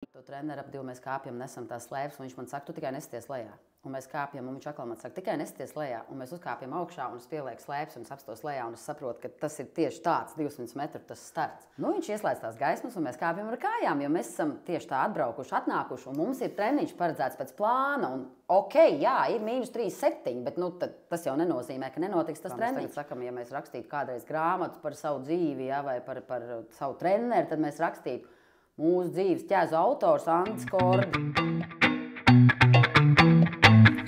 To treneru ap divu mēs kāpjam, nesam tās slēpes, un viņš man saka, tu tikai nesties lejā. Un mēs kāpjam, un viņš atkal man saka, tikai nesties lejā. Un mēs uzkāpjam augšā, un es pielieku slēpes, un es apstos lejā, un es saprotu, ka tas ir tieši tāds 200 metru tas starts. Nu, viņš ieslēdz tās gaismas, un mēs kāpjam ar kājām, jo mēs esam tieši tā atbraukuši, atnākuši, un mums ir treniņš paredzēts pēc plāna. Un, jā, ir -3,7, bet tas jau nenozīmē, ka nenotiks tas treniņš. Mēs sakam, ja mēs rakstītu kādreiz grāmatu par savu dzīvi, ja, vai par savu treneru, tad mēs rakstītu mūsu dzīves ķēzu autors Andris Kordi.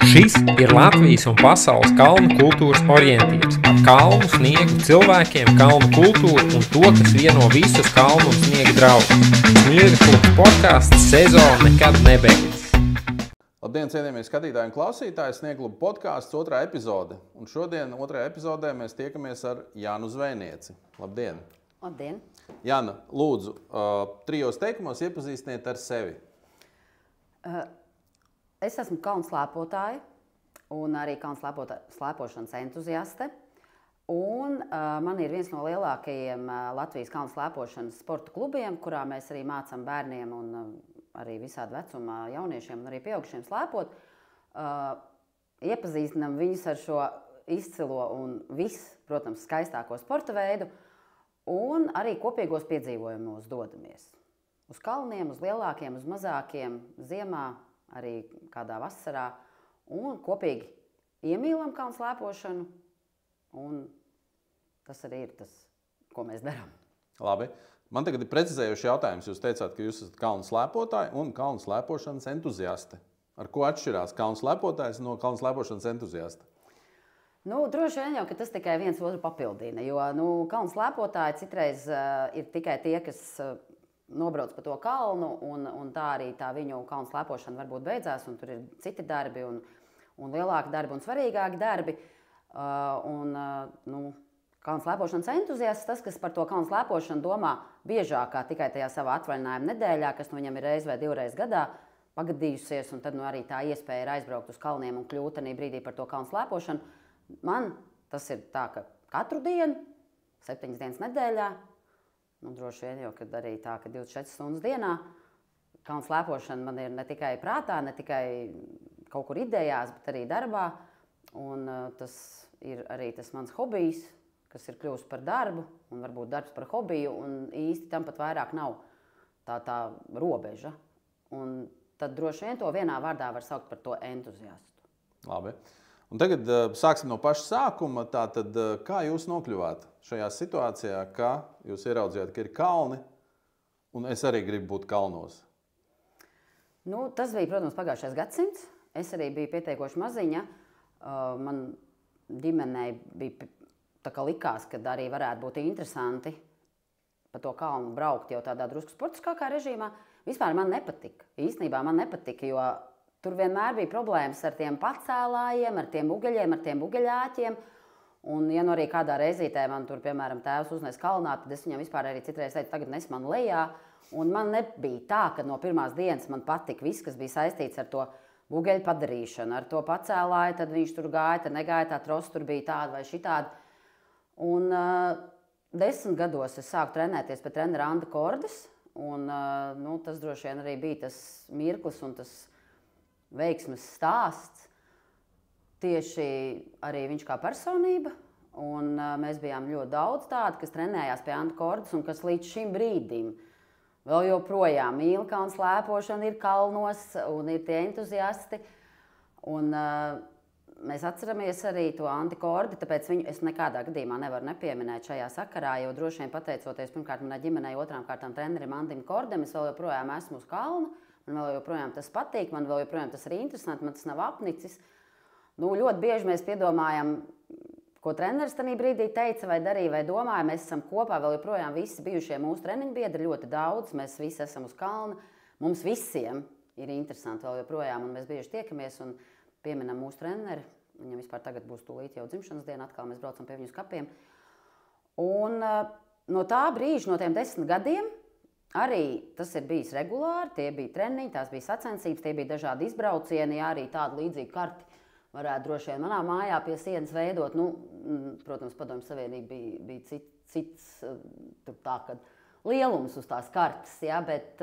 Šis ir Latvijas un pasaules kalnu kultūras orientīrs par kalnu, sniegu, cilvēkiem, kalnu kultūru un to, kas vieno visus kalnu un sniega draugus. Sniega klubs podcasts sezona nekad nebeidzas. Labdien, cienījamie skatītāji un klausītāji, Sniega kluba podcasts 2. epizode. Un šodien 2. epizodē mēs tiekamies ar Jānu Zvejnieci. Labdien! Labdien! Jāna, lūdzu, 3 teikumos iepazīstiniet ar sevi. Es esmu kalnu slēpotāja un arī kalnu slēpošanas entuziaste. Un man ir viens no lielākajiem Latvijas kalnu slēpošanas sporta klubiem, kurā mēs arī mācām bērniem un arī visādi vecuma jauniešiem un arī pieaugušiem slēpot. Iepazīstinam viņus ar šo izcilo un protams, skaistāko sporta veidu. Un arī kopīgos piedzīvojumos dodamies. Uz kalniem, uz lielākiem, uz mazākiem, ziemā, arī kādā vasarā. Un kopīgi iemīlam kalnu slēpošanu. Un tas arī ir tas, ko mēs darām. Labi. Man tagad ir precizējošs jautājums. Jūs teicāt, ka jūs esat kalnu slēpotāji un kalnu slēpošanas entuziaste. Ar ko atšķirās kalnu slēpotājs no kalnu slēpošanas entuziasta? Droši vien jau, ka tas tikai viens otru papildina, jo kalnu slēpotāji citreiz ir tikai tie, kas nobrauc pa to kalnu, un tā arī tā viņu kalnu slēpošana varbūt beidzās, un tur ir citi darbi, un lielāki darbi, un svarīgāki darbi. Kalnu slēpošanas entuziasts, tas, kas par to kalnu slēpošanu domā biežāk kā tikai tajā savā atvaļinājuma nedēļā, kas viņam ir reiz vai divreiz gadā pagadījusies, un tad arī tā iespēja ir aizbraukt uz kalniem un kļūt arī brīdī par to kalnu slēpošanu. Man tas ir tā, ka katru dienu, 7 dienas nedēļā, droši vien jau, kad arī tā, ka 24 stundas dienā, kalnu slēpošana man ir ne tikai prātā, ne tikai kaut kur idejās, bet arī darbā. Un tas ir arī tas mans hobijs, kas ir kļūst par darbu, un varbūt darbs par hobiju, un īsti tam pat vairāk nav tā robeža. Un tad droši vien to vienā vārdā var saukt par to entuziastu. Labi. Un tagad sāksim no paša sākuma. Tātad, kā jūs nokļuvāt šajā situācijā, ka jūs ieraudzījāt, ka ir kalni, un es arī gribu būt kalnos? Tas bija, protams, pagājušais gadsimts. Es arī biju pietiekoši maziņa. Man ģimenei bija tā kā likās, ka arī varētu būt interesanti pa to kalnu braukt jau tādā drusku sportiskākā režīmā. Vispār man nepatika. Īstenībā man nepatika, jo tur vienmēr bija problēmas ar tiem pacēlājiem, ar tiem ugeļiem, ar tiem ugeļāķiem. Un, ja arī kādā reizītē man tur, piemēram, tēvs uznes kalnā, tad es viņam vispār arī citreiz teicu, tagad nes man lejā. Un man nebija tā, ka no pirmās dienas man patika viss, kas bija saistīts ar to ugeļu padarīšanu, ar to pacēlāju, tad viņš tur gāja, tad negāja, tā trosa tur bija tāda vai šitāda. Un 10 gados es sāku trenēties pie trenera Anda Kordes, un tas droši vien arī bija tas mirklis un tas veiksmes stāsts. Tieši arī viņš kā personība, un mēs bijām ļoti daudz tādi, kas trenējās pie Anda Kordes un kas līdz šim brīdim vēl joprojām mīl kalnu slēpošanu, ir kalnos un ir tie entuziasti. Un mēs atceramies arī to Andi Kordi, tāpēc viņu es nekādā gadījumā nevaru nepieminēt šajā sakarā, jo droši vien pateicoties pirmkārt manai ģimenei, otrām kārtām trenerim Andim Kordem, es vēl joprojām esmu uz kalna, man vēl joprojām tas patīk, man vēl joprojām tas ir interesanti, man tas nav apnicis. Ļoti bieži mēs piedomājam, ko treneris tajā brīdī teica vai darīja vai domāja. Mēs esam kopā vēl joprojām visi bijušie mūsu treniņu biedri, ļoti daudz, mēs visi esam uz kalna. Mums visiem ir interesanti vēl joprojām, un mēs bieži tiekamies un pieminam mūsu treneri. Viņam vispār tagad būs tūlīt jau dzimšanas diena, atkal mēs braucam pie viņu skapiem. Un no tā brīža, no tiem 10 gadiem, arī tas ir bijis regulāri, tie bija treniņi, tās bija sacensības, tie bija dažādi izbraucieni, arī tādi līdzīgi karti varētu droši vien manā mājā pie sienas veidot. Protams, Padomju Savienība bija cits tur tā, kad lielums uz tās kartes, ja, bet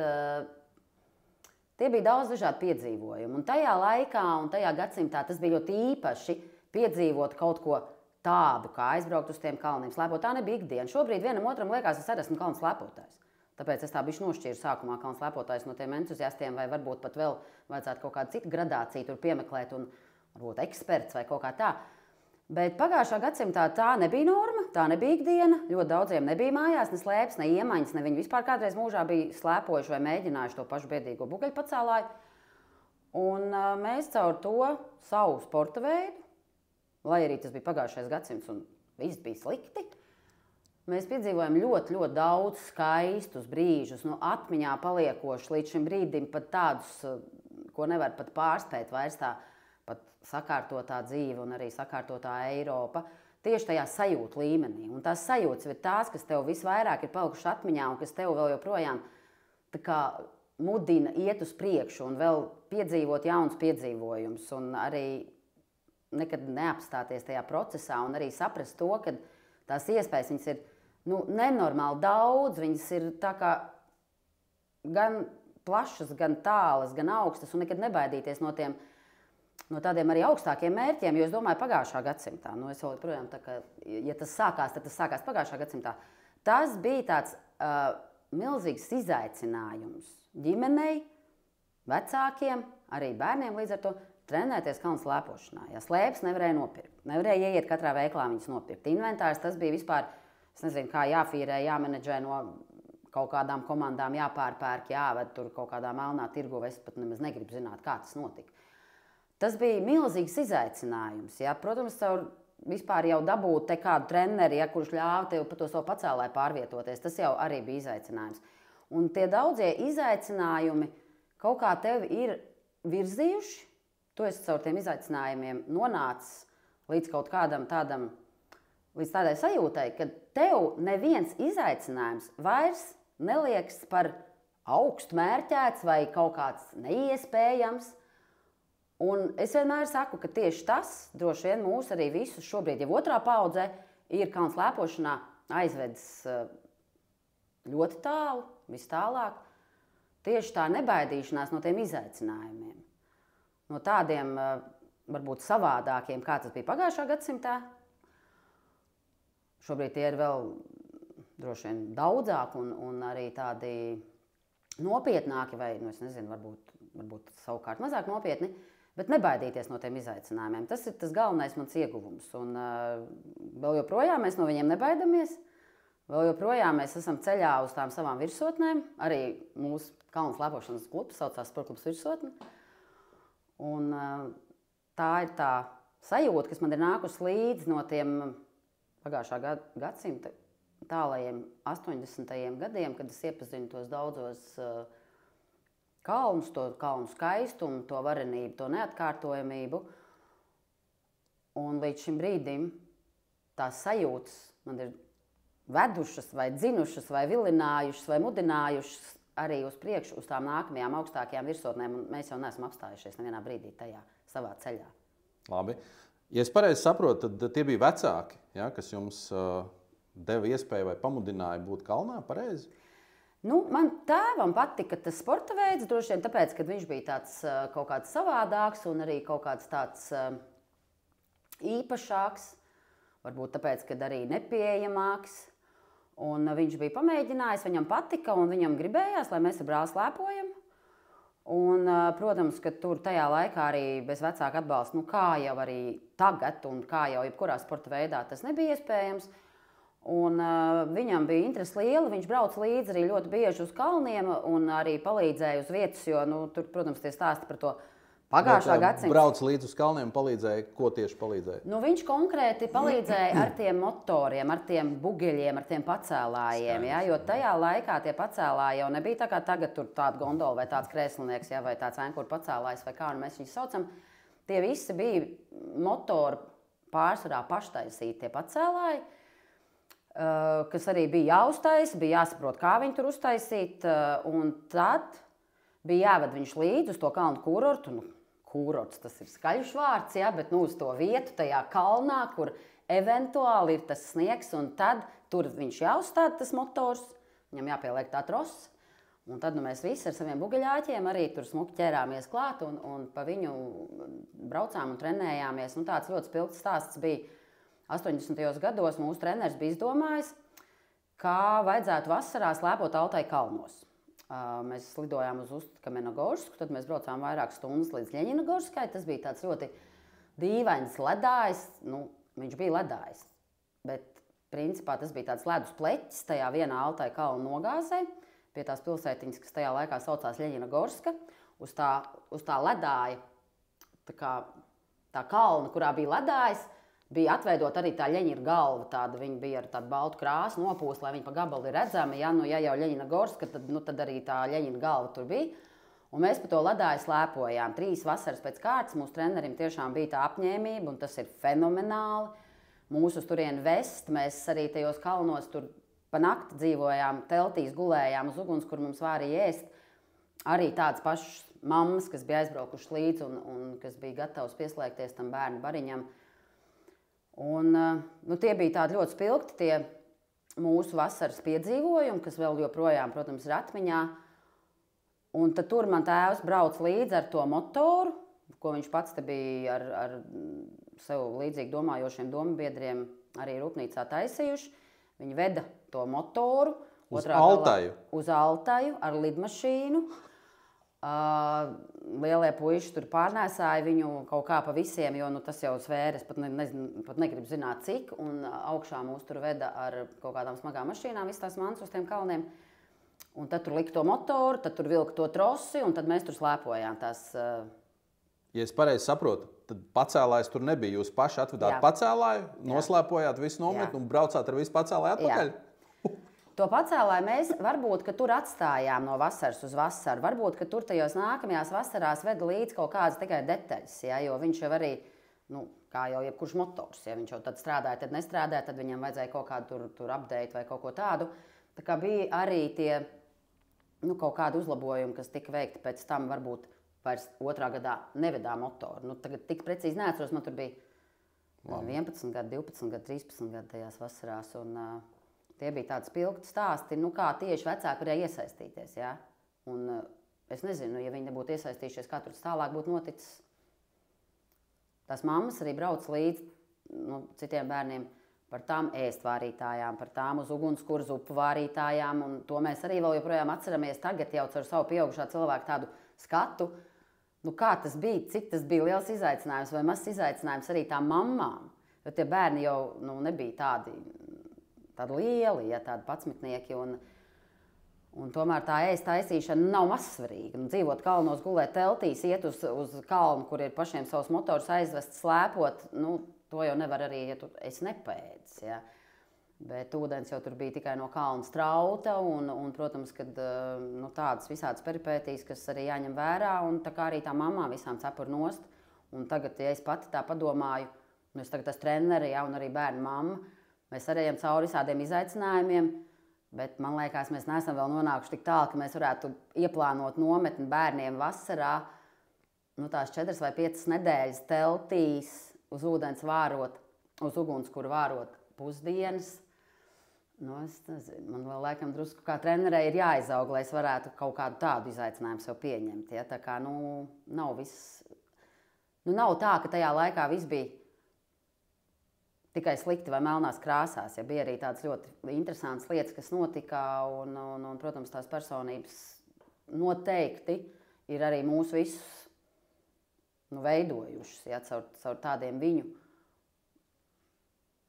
Tie bija daudz dažādu piedzīvojumu. Un tajā laikā un tajā gadsimtā tas bija ļoti īpaši piedzīvot kaut ko tādu, kā aizbraukt uz tiem kalniem, slēpot. Tā nebija ikdiena. Šobrīd vienam otram liekas, es arī esmu kalnu slēpotājs. Tāpēc es tā bišķi nošķīru sākumā kalnu slēpotājs no tiem entuziastiem, vai varbūt pat vēl vajadzētu kaut kādu citu gradāciju tur piemeklēt un varbūt eksperts vai kaut kā tā. Bet pagājušā gadsimtā tā nebija norma, tā nebija ikdiena. Ļoti daudziem nebija mājās ne slēpes, ne iemaņas, ne viņi vispār kādreiz mūžā bija slēpojuši vai mēģinājuši to pašu biedīgo bugaļpacēlāju. Un mēs caur to savu sporta veidu, lai arī tas bija pagājušais gadsimts un viss bija slikti, mēs piedzīvojam ļoti, ļoti daudz skaistus brīžus, atmiņā paliekoši līdz šim brīdim pat tādus, ko nevar pat pārspēt vairs tā pat sakārtotā dzīve un arī sakārtotā Eiropa, tieši tajā sajūtu līmenī. Un tās sajūtas ir tās, kas tev visvairāk ir palikušas atmiņā un kas tev vēl joprojām tā kā mudina iet uz priekšu un vēl piedzīvot jauns piedzīvojums un arī nekad neapstāties tajā procesā un arī saprast to, ka tās iespējas viņas ir nenormāli daudz, viņas ir tā kā gan plašas, gan tālas, gan augstas un nekad nebaidīties no tādiem arī augstākiem mērķiem, jo es domāju pagājušā gadsimtā, es vēl projām tā kā, ja tas sākās, tad tas sākās pagājušā gadsimtā, tas bija tāds milzīgs izaicinājums ģimenei, vecākiem, arī bērniem līdz ar to trenēties kalnu slēpošanā. Ja slēpes nevarēja nopirkt, nevarēja ieiet katrā veiklā viņas nopirkt. Inventārs tas bija vispār, es nezinu, kā jāfīrē, jāmenedžē no kaut kādām komandām, jāpārpērk, jāved tur kaut kādā melnā tirgu, es pat nemaz negribu zināt, kā tas notika. Tas bija milzīgs izaicinājums. Ja? Protams, caur vispār jau dabūt te kādu treneri, ja, kurš ļāva tev pa to savu pacēlāju pārvietoties, tas jau arī bija izaicinājums. Un tie daudzie izaicinājumi kaut kā tevi ir virzījuši. Tu esi caur tiem izaicinājumiem nonācis līdz kaut kādam tādam, līdz tādai sajūtai, ka tev neviens izaicinājums vairs neliekas par augstu mērķēts vai kaut kāds neiespējams. Un es vienmēr saku, ka tieši tas droši vien mūs arī visus šobrīd, jau otrā paudzē, ir kalnu slēpošanā aizvedis ļoti tālu, vis tālāk. Tieši tā nebaidīšanās no tiem izaicinājumiem. No tādiem varbūt savādākiem, kā tas bija pagājušā gadsimtā. Šobrīd tie ir vēl droši vien daudzāk un arī tādi nopietnāki vai, es nezinu, varbūt savukārt mazāk nopietni, bet nebaidīties no tiem izaicinājumiem. Tas ir tas galvenais mans ieguvums. Un vēl joprojām mēs no viņiem nebaidamies. Vēl joprojām mēs esam ceļā uz tām savām virsotnēm. Arī mūsu kalnu slēpošanas klubs saucās Sportklubs Virsotne. Un tā ir tā sajūta, kas man ir nākusi līdzi no tiem pagājušā gadsimta tālajiem 80. gadiem, kad es iepazinu tos daudzos kalnus, to kalnu skaistumu, to varenību, to neatkārtojamību. Un līdz šim brīdim tās sajūtas man ir vedušas vai dzinušas vai vilinājušas vai mudinājušas arī uz priekšu, uz tām nākamajām augstākajām virsotnēm, un mēs jau neesam apstājušies nevienā brīdī tajā savā ceļā. Labi. Ja es pareizi saprotu, tad tie bija vecāki, ja, kas jums deva iespēju vai pamudināja būt kalnā, pareizi? Man tēvam patika tas sporta veids, droši vien tāpēc, ka viņš bija tāds kaut kāds savādāks un arī kaut kāds tāds īpašāks, varbūt tāpēc, ka arī nepieejamāks. Un viņš bija pamēģinājis, viņam patika un viņam gribējās, lai mēs ar brāli slēpojam. Un, protams, ka tur tajā laikā arī bez vecāka atbalsta, kā jau arī tagad un kā jau jebkurā sporta veidā tas nebija iespējams. Un viņam bija interese liela, viņš brauc līdzi arī ļoti bieži uz kalniem un arī palīdzēja uz vietas, jo tur, protams, tie stāsti par to pagājušā gadsimta. Brauc līdz uz kalniem, palīdzēja, ko tieši palīdzēja? Viņš konkrēti palīdzēja ar tiem motoriem, ar tiem bugeļiem, ar tiem pacēlājiem, ja, jo tajā laikā tie pacēlāji jau nebija tā kā tagad tur tāda gondola vai tāds krēslinieks, ja, vai tāds ēnkuru pacēlājs vai kā mēs viņus saucam. Tie visi bija motori pārsvarā paštaisīti tie pacēlāji, kas arī bija jāuztaisa, bija jāsaprot, kā viņi tur uztaisīt, un tad bija jāved viņš līdzi uz to kalnu kurortu. Kurorts, tas ir skaļš vārds, ja, bet uz to vietu tajā kalnā, kur eventuāli ir tas sniegs, un tad tur viņš jāuzstāda tas motors, viņam jāpieliek tā trosa, Un tad mēs visi ar saviem bugaļāķiem arī tur smuki ķērāmies klāt un pa viņu braucām un trenējāmies. Un tāds ļoti spilgts stāsts bija 80. gados. Mūsu treneris bija izdomājis, kā vajadzētu vasarā slēpot Altai kalnos. Mēs lidojām uz Ust-Kamenogorsku, tad mēs braucām vairākas stundas līdz Ļeņinogorskai. Tas bija tāds ļoti dīvains ledājs. Viņš bija ledājs, bet principā tas bija tāds ledus pleķis tajā vienā Altai kalnu nogāzē. Pie tās pilsētiņas, kas tajā laikā saucās Ļeņinogorska, uz tā ledāja, tā kalna, kurā bija ledājs, bija atveidot arī tā Ļeņina galva. Viņa bija ar tādu baltu krāsu nopūst, lai viņa pa gabalu ir redzama. Ja jau Ļeņinogorska, tad arī tā Ļeņina galva tur bija. Un mēs pa to ledāju slēpojām. 3 vasaras pēc kārtas mūsu trenerim tiešām bija tā apņēmība, un tas ir fenomenāli. Mūsu uz turieni vest, mēs arī tajos kalnos tur pa nakti dzīvojām, teltīs gulējām uz uguns, kur mums vārīja ēst. Arī tādas pašas mammas, kas bija aizbraukušas līdzi un kas bija gatavas pieslēgties tam bērnu bariņam. Un, tie bija tādi ļoti spilgti tie mūsu vasaras piedzīvojumi, kas vēl joprojām, protams, ir atmiņā. Un tad tur man tēvs brauc līdzi ar to motoru, ko viņš pats te bija ar sev līdzīgi domājošiem domabiedriem arī rūpnīcā taisījuši. Viņi veda to motoru uz Altaju. Uz Altaju ar lidmašīnu. Lielie puiši tur pārnēsāja viņu kaut kā pa visiem, jo tas jau svēres, pat negribu zināt cik. Un augšā mūs tur veda ar kaut kādām smagām mašīnām, visas tās mantas uz tiem kalniem. Un tad tur lika to motoru, tad tur vilka to trosi, un tad mēs tur slēpojām tās. Ja es pareizi saprotu, tad pacēlājs tur nebija. Jūs paši atvedāt pacēlāju, noslēpojāt visu nometni un braucāt ar visu pacēlāju atpakaļ? Jā. To pacēlāju mēs varbūt, ka tur atstājām no vasaras uz vasaru. Varbūt, ka tur tajos nākamajās vasarās veda līdz kaut kādas tikai detaļas, jo viņš jau arī, kā jau jebkurš motors, viņš jau tad strādāja, tad nestrādāja, tad viņam vajadzēja kaut kādu tur update vai kaut ko tādu. Tā kā bija arī tie, kaut kādi uzlabojumi, kas tika veikti pēc tam varbūt vairs 2. gadā nevedā motoru. Tagad tik precīzi neatceros, man tur bija 11 gadi, 12 gadi, 13 gadi tajās vasarās. Un, tie bija tādi spilgti stāsti, kā tieši vecāki varēja iesaistīties. Ja? Un es nezinu, ja viņi nebūtu iesaistījušies, kā tur tālāk būtu noticis. Tās mammas arī brauc līdzi citiem bērniem par tām ēstvārītājām, par tām uz ugunskura zupu vārītājām. Un to mēs arī vēl joprojām atceramies tagad jau caur savu pieaugušā cilvēku tādu skatu. Kā tas bija, cik tas bija liels izaicinājums vai mazs izaicinājums arī tām mammām. Jo tie bērni jau nebija tādi lieli, tādi patsmitnieki. Un tomēr tā ēst taisīšana nav mazsvarīga. Dzīvot kalnos, gulēt teltīs, iet uz kalnu, kur ir pašiem savus motors aizvest, slēpot, to jau nevar arī, ja tu esi nepēdis. Ja? Bet ūdens jau tur bija tikai no kalna strauta un protams, kad tādas visādas peripētīs, kas arī jāņem vērā, un tā kā arī tā mamā visām cepur nost. Un tagad, ja es pati tā padomāju, es tagad esmu treneri, un arī bērnu mamma, mēs arī ejam cauri visādiem izaicinājumiem, bet man liekas, mēs neesam vēl nonākuši tik tālu, ka mēs varētu ieplānot nometni bērniem vasarā, tās 4 vai 5 nedēļas teltīs uz ūdens vārot, uz ugunskura vārot pusdienas. Es nezinu, man vēl laikam drusku kā trenerei ir jāizaug, lai es varētu kaut kādu tādu izaicinājumu sev pieņemt. Ja? Tā kā, nav viss, nav tā, ka tajā laikā viss bija tikai slikti vai melnās krāsās. Ja? Bija arī tādas ļoti interesantas lietas, kas notika, un protams, tās personības noteikti ir arī mūs visus veidojušas, ja? Caur tādiem viņu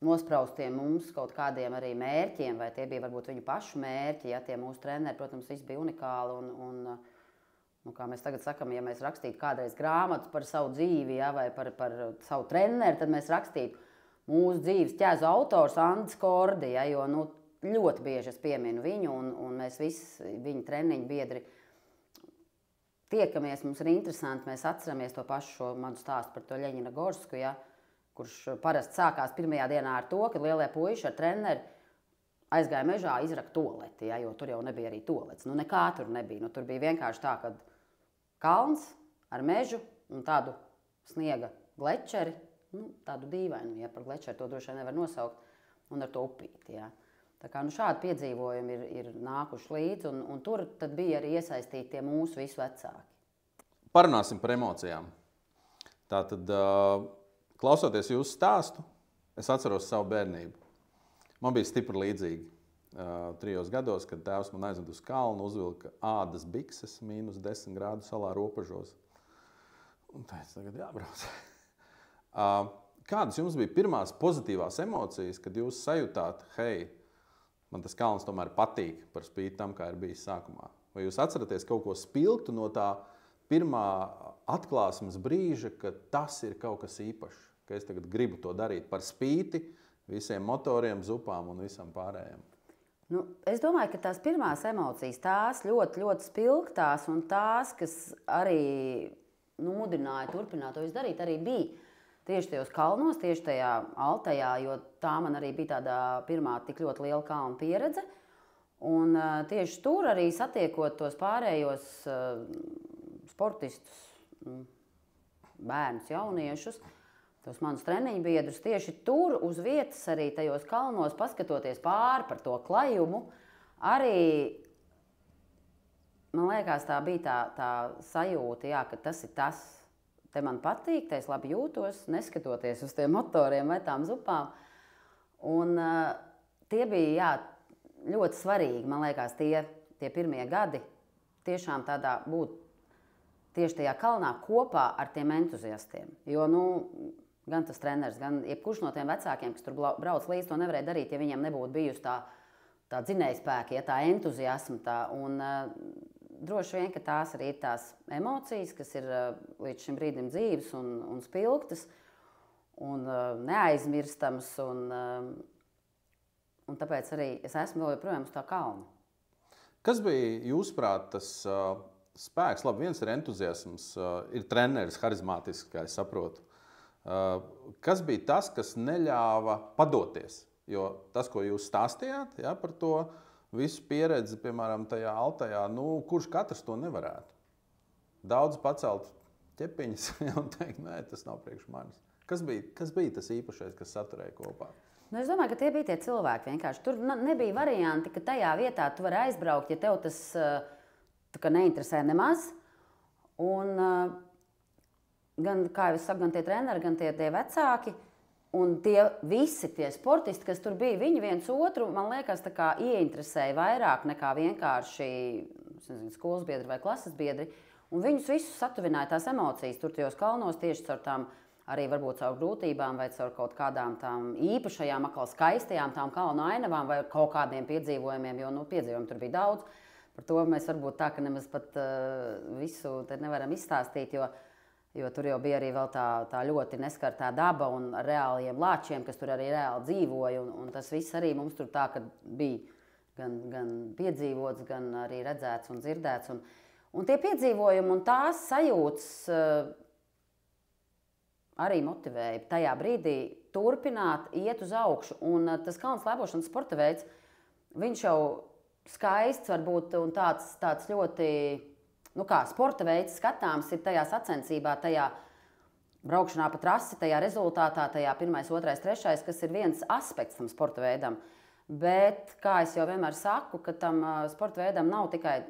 nospraustiem mums kaut kādiem arī mērķiem, vai tie bija varbūt viņu pašu mērķi, ja tie mūsu treneri, protams, viss bija unikāli, un kā mēs tagad sakam, ja mēs rakstītu kādreiz grāmatu par savu dzīvi, ja, vai par savu treneri, tad mēs rakstītu mūsu dzīves ķēzu autors Andis Kordi, ja, jo ļoti bieži es pieminu viņu, un mēs visi viņa treniņu biedri tiekamies, mums ir interesanti, mēs atceramies to pašu šo manu stāstu par to Ļeņinogorsku, ja, kurš parasti sākās pirmajā dienā ar to, ka lielie puiši ar treneri aizgāja mežā izrakt tualeti, ja, jo tur jau nebija arī tualets. Nekā tur nebija. Tur bija vienkārši tā, ka kalns ar mežu un tādu sniega glečeri, tādu dīvainu, ja par glečeri to droši vien nevar nosaukt, un ar to upīti. Ja. Tā kā, šādi piedzīvojumi ir nākuši līdzi, un tur tad bija arī iesaistīti tie mūsu visu vecāki. Parunāsim par emocijām. Tātad, klausoties jūsu stāstu, es atceros savu bērnību. Man bija stipri līdzīgi. 3 gados, kad tēvs man aizved uz kalnu, uzvilka ādas bikses, -10 grādu salā robežos. Un teica, tagad jābrauc. Kādas jums bija pirmās pozitīvās emocijas, kad jūs sajūtāt, hei, man tas kalns tomēr patīk par spīti tam, kā ir bijis sākumā? Vai jūs atceraties kaut ko spilgtu no tā pirmā atklāsmes brīža, ka tas ir kaut kas īpašs, ka es tagad gribu to darīt par spīti visiem motoriem, zupām un visam pārējiem? Es domāju, ka tās pirmās emocijas, tās ļoti, ļoti spilgtās un tās, kas arī mudināja turpināt to darīt, arī bija tieši tajos kalnos, tieši tajā Altajā, jo tā man arī bija tāda pirmā tik ļoti liela kalnu pieredze. Un tieši tur arī satiekot tos pārējos sportistus, bērnus, jauniešus, tos manus treniņu biedrus, tieši tur uz vietas arī tajos kalnos, paskatoties pāri par to klajumu, arī, man liekas, tā bija tā sajūta, jā, ka tas ir tas, te man patīk, te es labi jūtos, neskatoties uz tiem motoriem vai tām zupām. Un tie bija, jā, ļoti svarīgi, man liekas, tie pirmie gadi tiešām tādā būt tieši tajā kalnā kopā ar tiem entuziastiem. Jo, gan tas treneris, gan jebkurš no tiem vecākiem, kas tur brauc līdz, to nevarēja darīt, ja viņiem nebūtu bijusi tā dzinējspēka, ja tā entuziasma. Un droši vien, ka tās arī ir tās emocijas, kas ir līdz šim brīdim dzīves un spilgtas un neaizmirstams. Un tāpēc arī es esmu vēl joprojām uz tā kalna. Kas bija, jūsuprāt, tas spēks? Labi, viens ir entuziasms, ir treneris, harizmātisks, kā es saprotu. Kas bija tas, kas neļāva padoties? Jo tas, ko jūs stāstījāt, ja, par to visu pieredzi, piemēram, tajā Altajā, kurš katrs to nevarētu? Daudz pacelt ķepiņas un teikt, nē, tas nav priekš manis. Kas bija tas īpašais, kas saturēja kopā? Es domāju, ka tie bija tie cilvēki vienkārši. Tur nebija varianti, ka tajā vietā tu vari aizbraukt, ja tev tas neinteresē nemaz. Un gan, kā jau es saku, gan tie treneri, gan tie vecāki, un tie visi tie sportisti, kas tur bija, viņi viens otru, man liekas, tā kā ieinteresēja vairāk nekā vienkārši skolas biedri vai klases biedri. Un viņus visus satuvināja tās emocijas tur tajos kalnos tieši caur tām, arī varbūt caur grūtībām vai caur kaut kādām tām īpašajām, atkal skaistajām tām kalnu ainavām vai kaut kādiem piedzīvojumiem, jo piedzīvojumu tur bija daudz. Par to mēs varbūt tā, ka nemaz pat visu te nevaram izstāstīt, jo tur jau bija arī vēl tā ļoti neskartā daba un ar reāliem lāčiem, kas tur arī reāli dzīvoja. Un tas viss arī mums tur tā, ka bija gan piedzīvots, gan arī redzēts un dzirdēts. Un tie piedzīvojumi un tās sajūtas arī motivēja tajā brīdī turpināt, iet uz augšu. Un tas kalnu slēpošanas sporta veids, viņš jau skaists varbūt un tāds ļoti, sporta veids skatāms ir tajā sacensībā, tajā braukšanā pa trasi, tajā rezultātā, tajā 1., 2., 3., kas ir viens aspekts tam sporta veidam. Bet, kā es jau vienmēr saku, ka tam sporta veidam nav tikai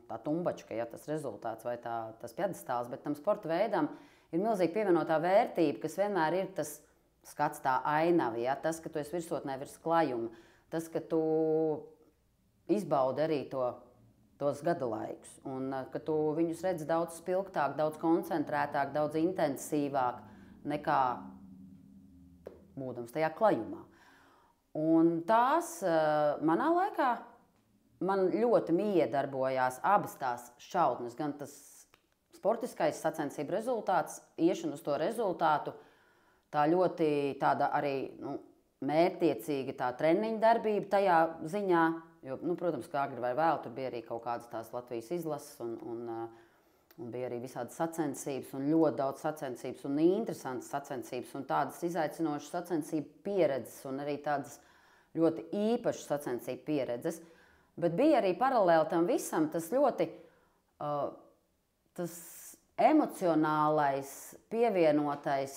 tā tumbačka, ja tas rezultāts vai tas pjedestāls, bet tam sporta veidam ir milzīgi pievienotā vērtība, kas vienmēr ir tas skats, tā ainava, ja? Tas, ka tu esi virsotnē virs klajuma, tas, ka tu izbaudi arī tos gada laikus, un ka tu viņus redzi daudz spilgtāk, daudz koncentrētāk, daudz intensīvāk nekā būdams tajā klajumā. Un tās manā laikā man ļoti miedarbojās abas tās šautnes, gan tas sportiskais sacensību rezultāts, iešana uz to rezultātu, tā ļoti tāda arī mērķtiecīga tā treniņa darbība tajā ziņā, jo, protams, kā agri vai vēl, tur bija arī kaut kādas tās Latvijas izlases un bija arī visādas sacensības un ļoti daudz sacensības un interesantas sacensības un tādas izaicinošas sacensību pieredzes un arī tādas ļoti īpašas sacensību pieredzes. Bet bija arī paralēli tam visam tas ļoti tas emocionālais, pievienotais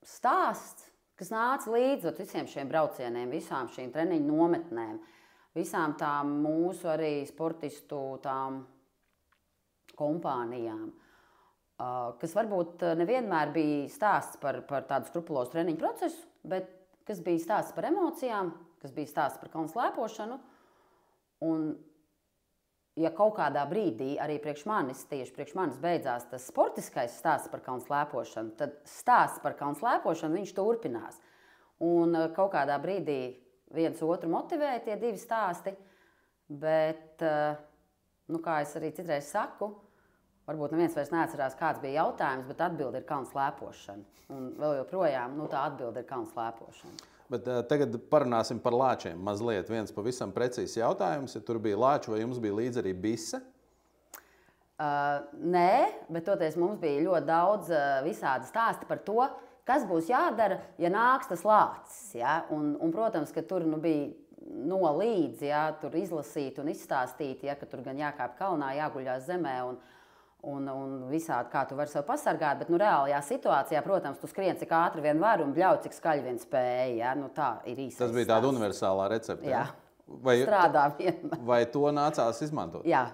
stāsts, kas nāca līdzi visiem šiem braucieniem, visām šīm treniņu nometnēm, visām tām mūsu arī sportistu tām kompānijām, kas varbūt nevienmēr bija stāsts par tādu skrupulozu treniņu procesu, bet kas bija stāsts par emocijām, kas bija stāsts par kalnu slēpošanu. Un, ja kaut kādā brīdī arī priekš manis beidzās tas sportiskais stāsts par kalnu slēpošanu, tad stāsts par kalnu slēpošanu viņš turpinās. Un kaut kādā brīdī viens otru motivēja tie divi stāsti, bet, kā es arī citreiz saku, varbūt neviens vairs neatcerās, kāds bija jautājums, bet atbilde ir kalnu slēpošana. Un vēl joprojām tā atbilde ir kalnu slēpošana. Bet tagad parunāsim par lāčiem mazliet. Viens pavisam precīzs jautājums. Ja tur bija lāči, vai jums bija līdzi arī bise? Nē, bet toties mums bija ļoti daudz visādi stāsti par to, kas būs jādara, ja nāks tas lācis. Ja? Un, protams, ka tur bija no līdzi, ja? Tur izlasīt un izstāstīt, ja? Ka tur gan jākāp kalnā, jāguļās zemē un visādi, kā tu vari sev pasargāt, bet reālajā situācijā, protams, tu skrien cik ātri vien var un bļauj, cik skaļi vien spēj. Ja? Tā ir īstais. Tas bija tāda universālā recepte. Jā, strādā vienmēr. Vai to nācās izmantot? Jā,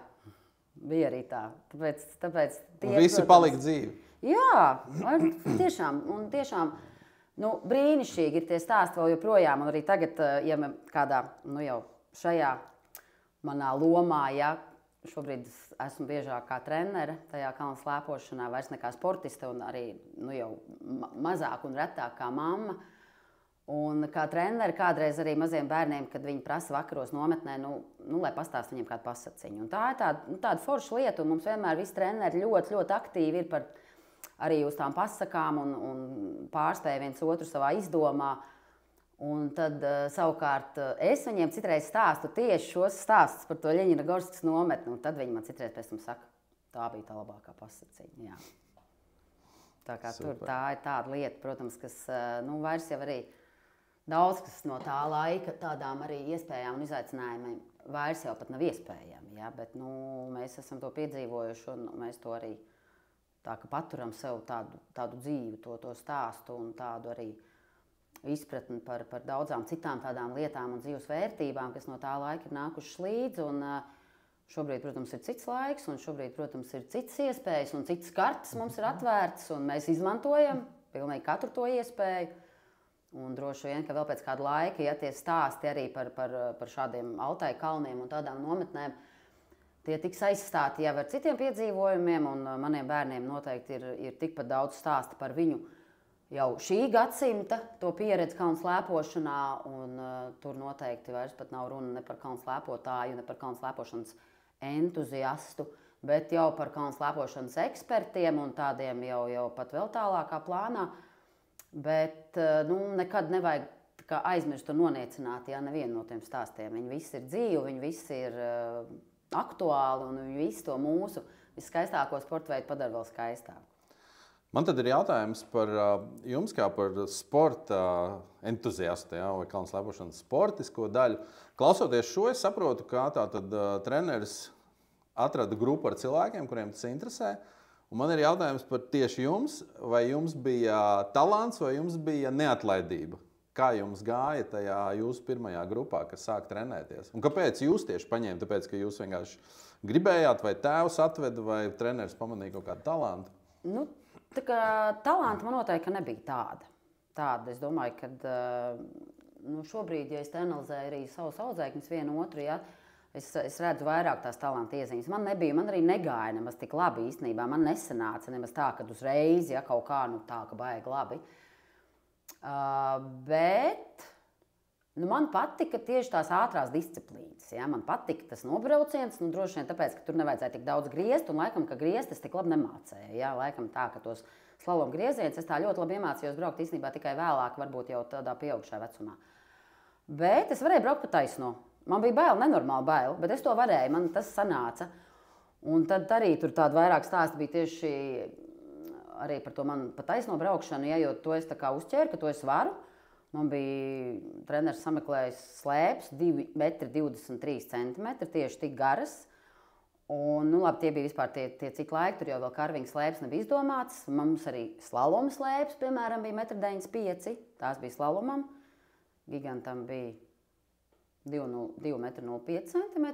bija arī tā. Tāpēc tie, visi palika dzīvi. Jā, tiešām brīnišķīgi ir tie stāsti vēl joprojām. Un arī tagad, ja kādā, jau šajā manā lomā, ja, šobrīd esmu biežāk kā trenere tajā kalnu slēpošanā, vairs nekā sportiste un arī jau mazāk un retāk kā mamma. Un kā trenere kādreiz arī maziem bērniem, kad viņi prasa vakaros nometnē, lai pastāst viņiem kādu pasaciņu. Un tā ir tāda forša lieta, un mums vienmēr visi treneri ļoti, ļoti aktīvi ir arī uz tām pasakām un pārspēja viens otru savā izdomā. Un tad savukārt es viņiem citreiz stāstu tieši šos stāstus par to Ļeņinagorskas nometni, un tad viņi man citreiz pēc tam saka, tā bija tā labākā pasaciņa. Jā. Tā kā tur tā ir tāda lieta, protams, kas vairs jau arī daudz kas no tā laika tādām arī iespējām un izaicinājumiem vairs jau pat nav iespējami. Ja? Bet mēs esam to piedzīvojuši un mēs to arī tā kā paturam sev tādu dzīvi, to stāstu un tādu arī izpratni par daudzām citām tādām lietām un dzīves vērtībām, kas no tā laika ir nākušas līdzi. Un šobrīd, protams, ir cits laiks, un šobrīd, protams, ir citas iespējas, un citas kartes mums ir atvērtas, un mēs izmantojam pilnīgi katru to iespēju. Un droši vien, ka vēl pēc kāda laika, ja tie stāsti arī par šādiem Altai kalniem un tādām nometnēm, tie tiks aizstāti jau ar citiem piedzīvojumiem, un maniem bērniem noteikti ir tikpat daudz stāsti par viņu jau šī gadsimta to pieredzi kalnu slēpošanā, un tur noteikti vairs pat nav runa ne par kalnu slēpotāju, ne par kalnu slēpošanas entuziastu, bet jau par kalnu slēpošanas ekspertiem un tādiem jau pat vēl tālākā plānā. Bet nekad nevajag aizmirst un noniecināt nevienu no tiem stāstiem. Viņi visi ir dzīvi, viņi visi ir aktuāli, un viņi visi to mūsu viskaistāko sporta veidu padara vēl skaistāku. Man tad ir jautājums par jums, kā par sporta entuziastu, vai kalnu slēpošanas sportisko daļu. Klausoties šo, es saprotu, ka tātad treneris atrada grupu ar cilvēkiem, kuriem tas interesē. Un man ir jautājums par tieši jums, vai jums bija talants, vai jums bija neatlaidība? Kā jums gāja tajā jūsu pirmajā grupā, kas sāk trenēties? Un kāpēc jūs tieši paņēma? Tāpēc, ka jūs vienkārši gribējāt, vai tēvs atveda, vai treneris pamanīja kaut kādu talantu? Tā kā talanta man noteikti nebija tāda. Es domāju, ka šobrīd, ja es analizēju arī savus audzēkņus vienu otru, ja, es redzu vairāk tās talanta iezīmes. Man arī negāja nemaz tik labi īstenībā. Man nesanāca nemaz tā, ka uzreiz, ja kaut kā tā, ka baigi labi. Bet man patika tieši tās ātrās disciplīnas. Ja? Man patika tas nobrauciens, droši vien tāpēc, ka tur nevajadzēja tik daudz griezt, un laikam, ka griezt es tik labi nemācēju. Ja? Laikam tā, ka tos slalom griezienus es tā ļoti labi iemācījos braukt īstenībā tikai vēlāk, varbūt jau tādā pieaugšā vecumā. Bet es varēju braukt pa taisno. Man bija bail, nenormāli bail, bet es to varēju, man tas sanāca. Un tad arī tur tādi vairāk stāsti bija tieši arī par to man pa taisno braukšanu, ja, jo to es tā kā uzķēru, ka to es varu. Man bija treneris sameklējis slēpes 2,23 m, tieši tik garas. Un, nu, labi, tie bija vispār tie cik laiki, tur jau vēl karviņu slēpes nebija izdomāts. Mums arī slaloma slēpes, piemēram, bija 1,95 m. Tās bija slalomam. Gigantam bija 2,05 cm.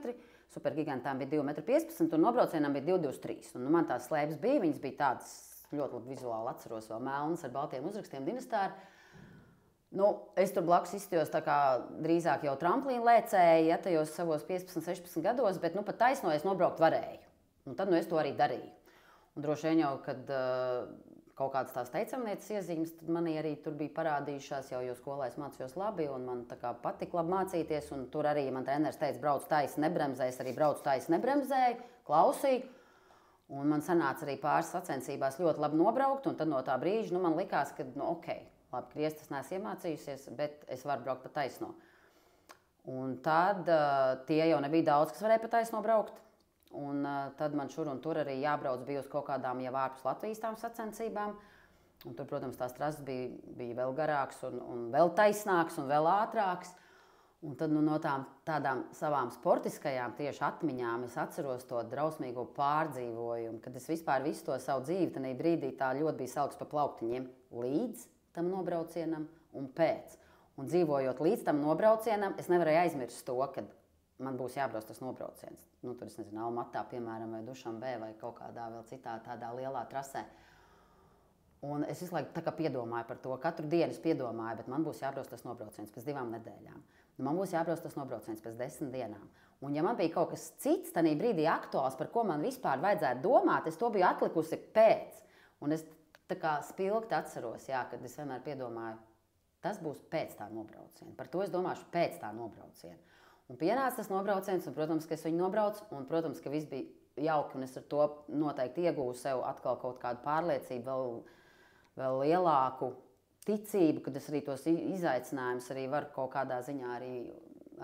Supergigantām bija 2,15 m un nobraucienam bija 2,23 m. Un, nu, man tās slēpes bija, viņas bija tādas ļoti labi vizuāli atceros, vēl melnas ar baltiem uzrakstiem Dinastāri. Nu, es tur blakus izstījos tā kā drīzāk jau tramplīna lēcēja, ja tajos savos 15, 16 gados, bet nu, pat taisno es nobraukt varēju. Un tad nu, es to arī darīju. Un droši vien jau, kad kaut kādas tās teicamnieces iezīmes, tad manī arī tur bija parādījušās, jo skolā es mācījos labi un man tā kā patika labi mācīties. Un tur arī man treneris teica, brauc taisi, nebremzēji, es arī braucu taisi, nebremzēju, klausīju. Un man sanāca arī pāris sacensībās ļoti labi nobraukt, un tad no tā brīža nu, man likās, ka nu, ok. Labi, grieztas neesmu iemācījusies, bet es varu braukt pa taisno. Un tad tie jau nebija daudz, kas varēja pa taisno braukt. Un tad man šur un tur arī jābrauc bija uz kaut kādām jau ārpus Latvijas tām sacensībām. Un tur, protams, tās trases bija vēl garāks un vēl taisnāks un vēl ātrāks. Un tad nu, no tādām savām sportiskajām tieši atmiņām es atceros to drausmīgo pārdzīvojumu, kad es vispār visu to savu dzīvi tajā brīdī tā ļoti bija salks pa plauktiņiem līdz tam nobraucienam un pēc. Un dzīvojot līdz tam nobraucienam, es nevarēju aizmirst to, kad man būs jābrauc tas nobrauciens. Nu, tur es nezinu, Almatā, piemēram, vai Dušanbē, vai kaut kādā vēl citā tādā lielā trasē. Un es visu laiku tā kā piedomāju par to. Katru dienu es piedomāju, bet man būs jābrauc tas nobrauciens pēc 2 nedēļām. Man būs jābrauc tas nobrauciens pēc 10 dienām. Un ja man bija kaut kas cits tajā brīdī aktuāls, par ko man vispār vajadzētu domāt, es to biju atlikusi pēc. Un es tā kā spilgti atceros, jā, kad es vienmēr piedomāju, tas būs pēc tā nobrauciena. Par to es domāšu pēc tā nobrauciena. Un pienāca tas nobrauciens, un, protams, ka es viņu nobraucu, un, protams, ka viss bija jauki, un es ar to noteikti iegūju sev atkal kaut kādu pārliecību, vēl lielāku ticību, kad es arī tos izaicinājumus arī varu kaut kādā ziņā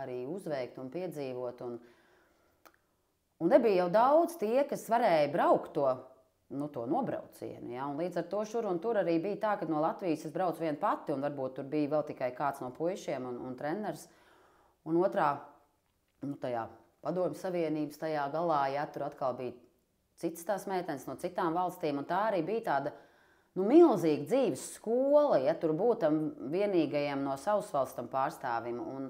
arī uzveikt un piedzīvot. Un nebija jau daudz tie, kas varēja braukt to nobraucienu. Ja? Un līdz ar to šur un tur arī bija tā, ka no Latvijas es braucu vien pati, un varbūt tur bija vēl tikai kāds no puišiem un treneris. Un otrā, tajā Padomju Savienības tajā galā, ja tur atkal bija citas tās meitenes no citām valstīm, un tā arī bija tāda milzīga dzīves skola, ja tur būtam vienīgajam no savas valstam pārstāvim. Un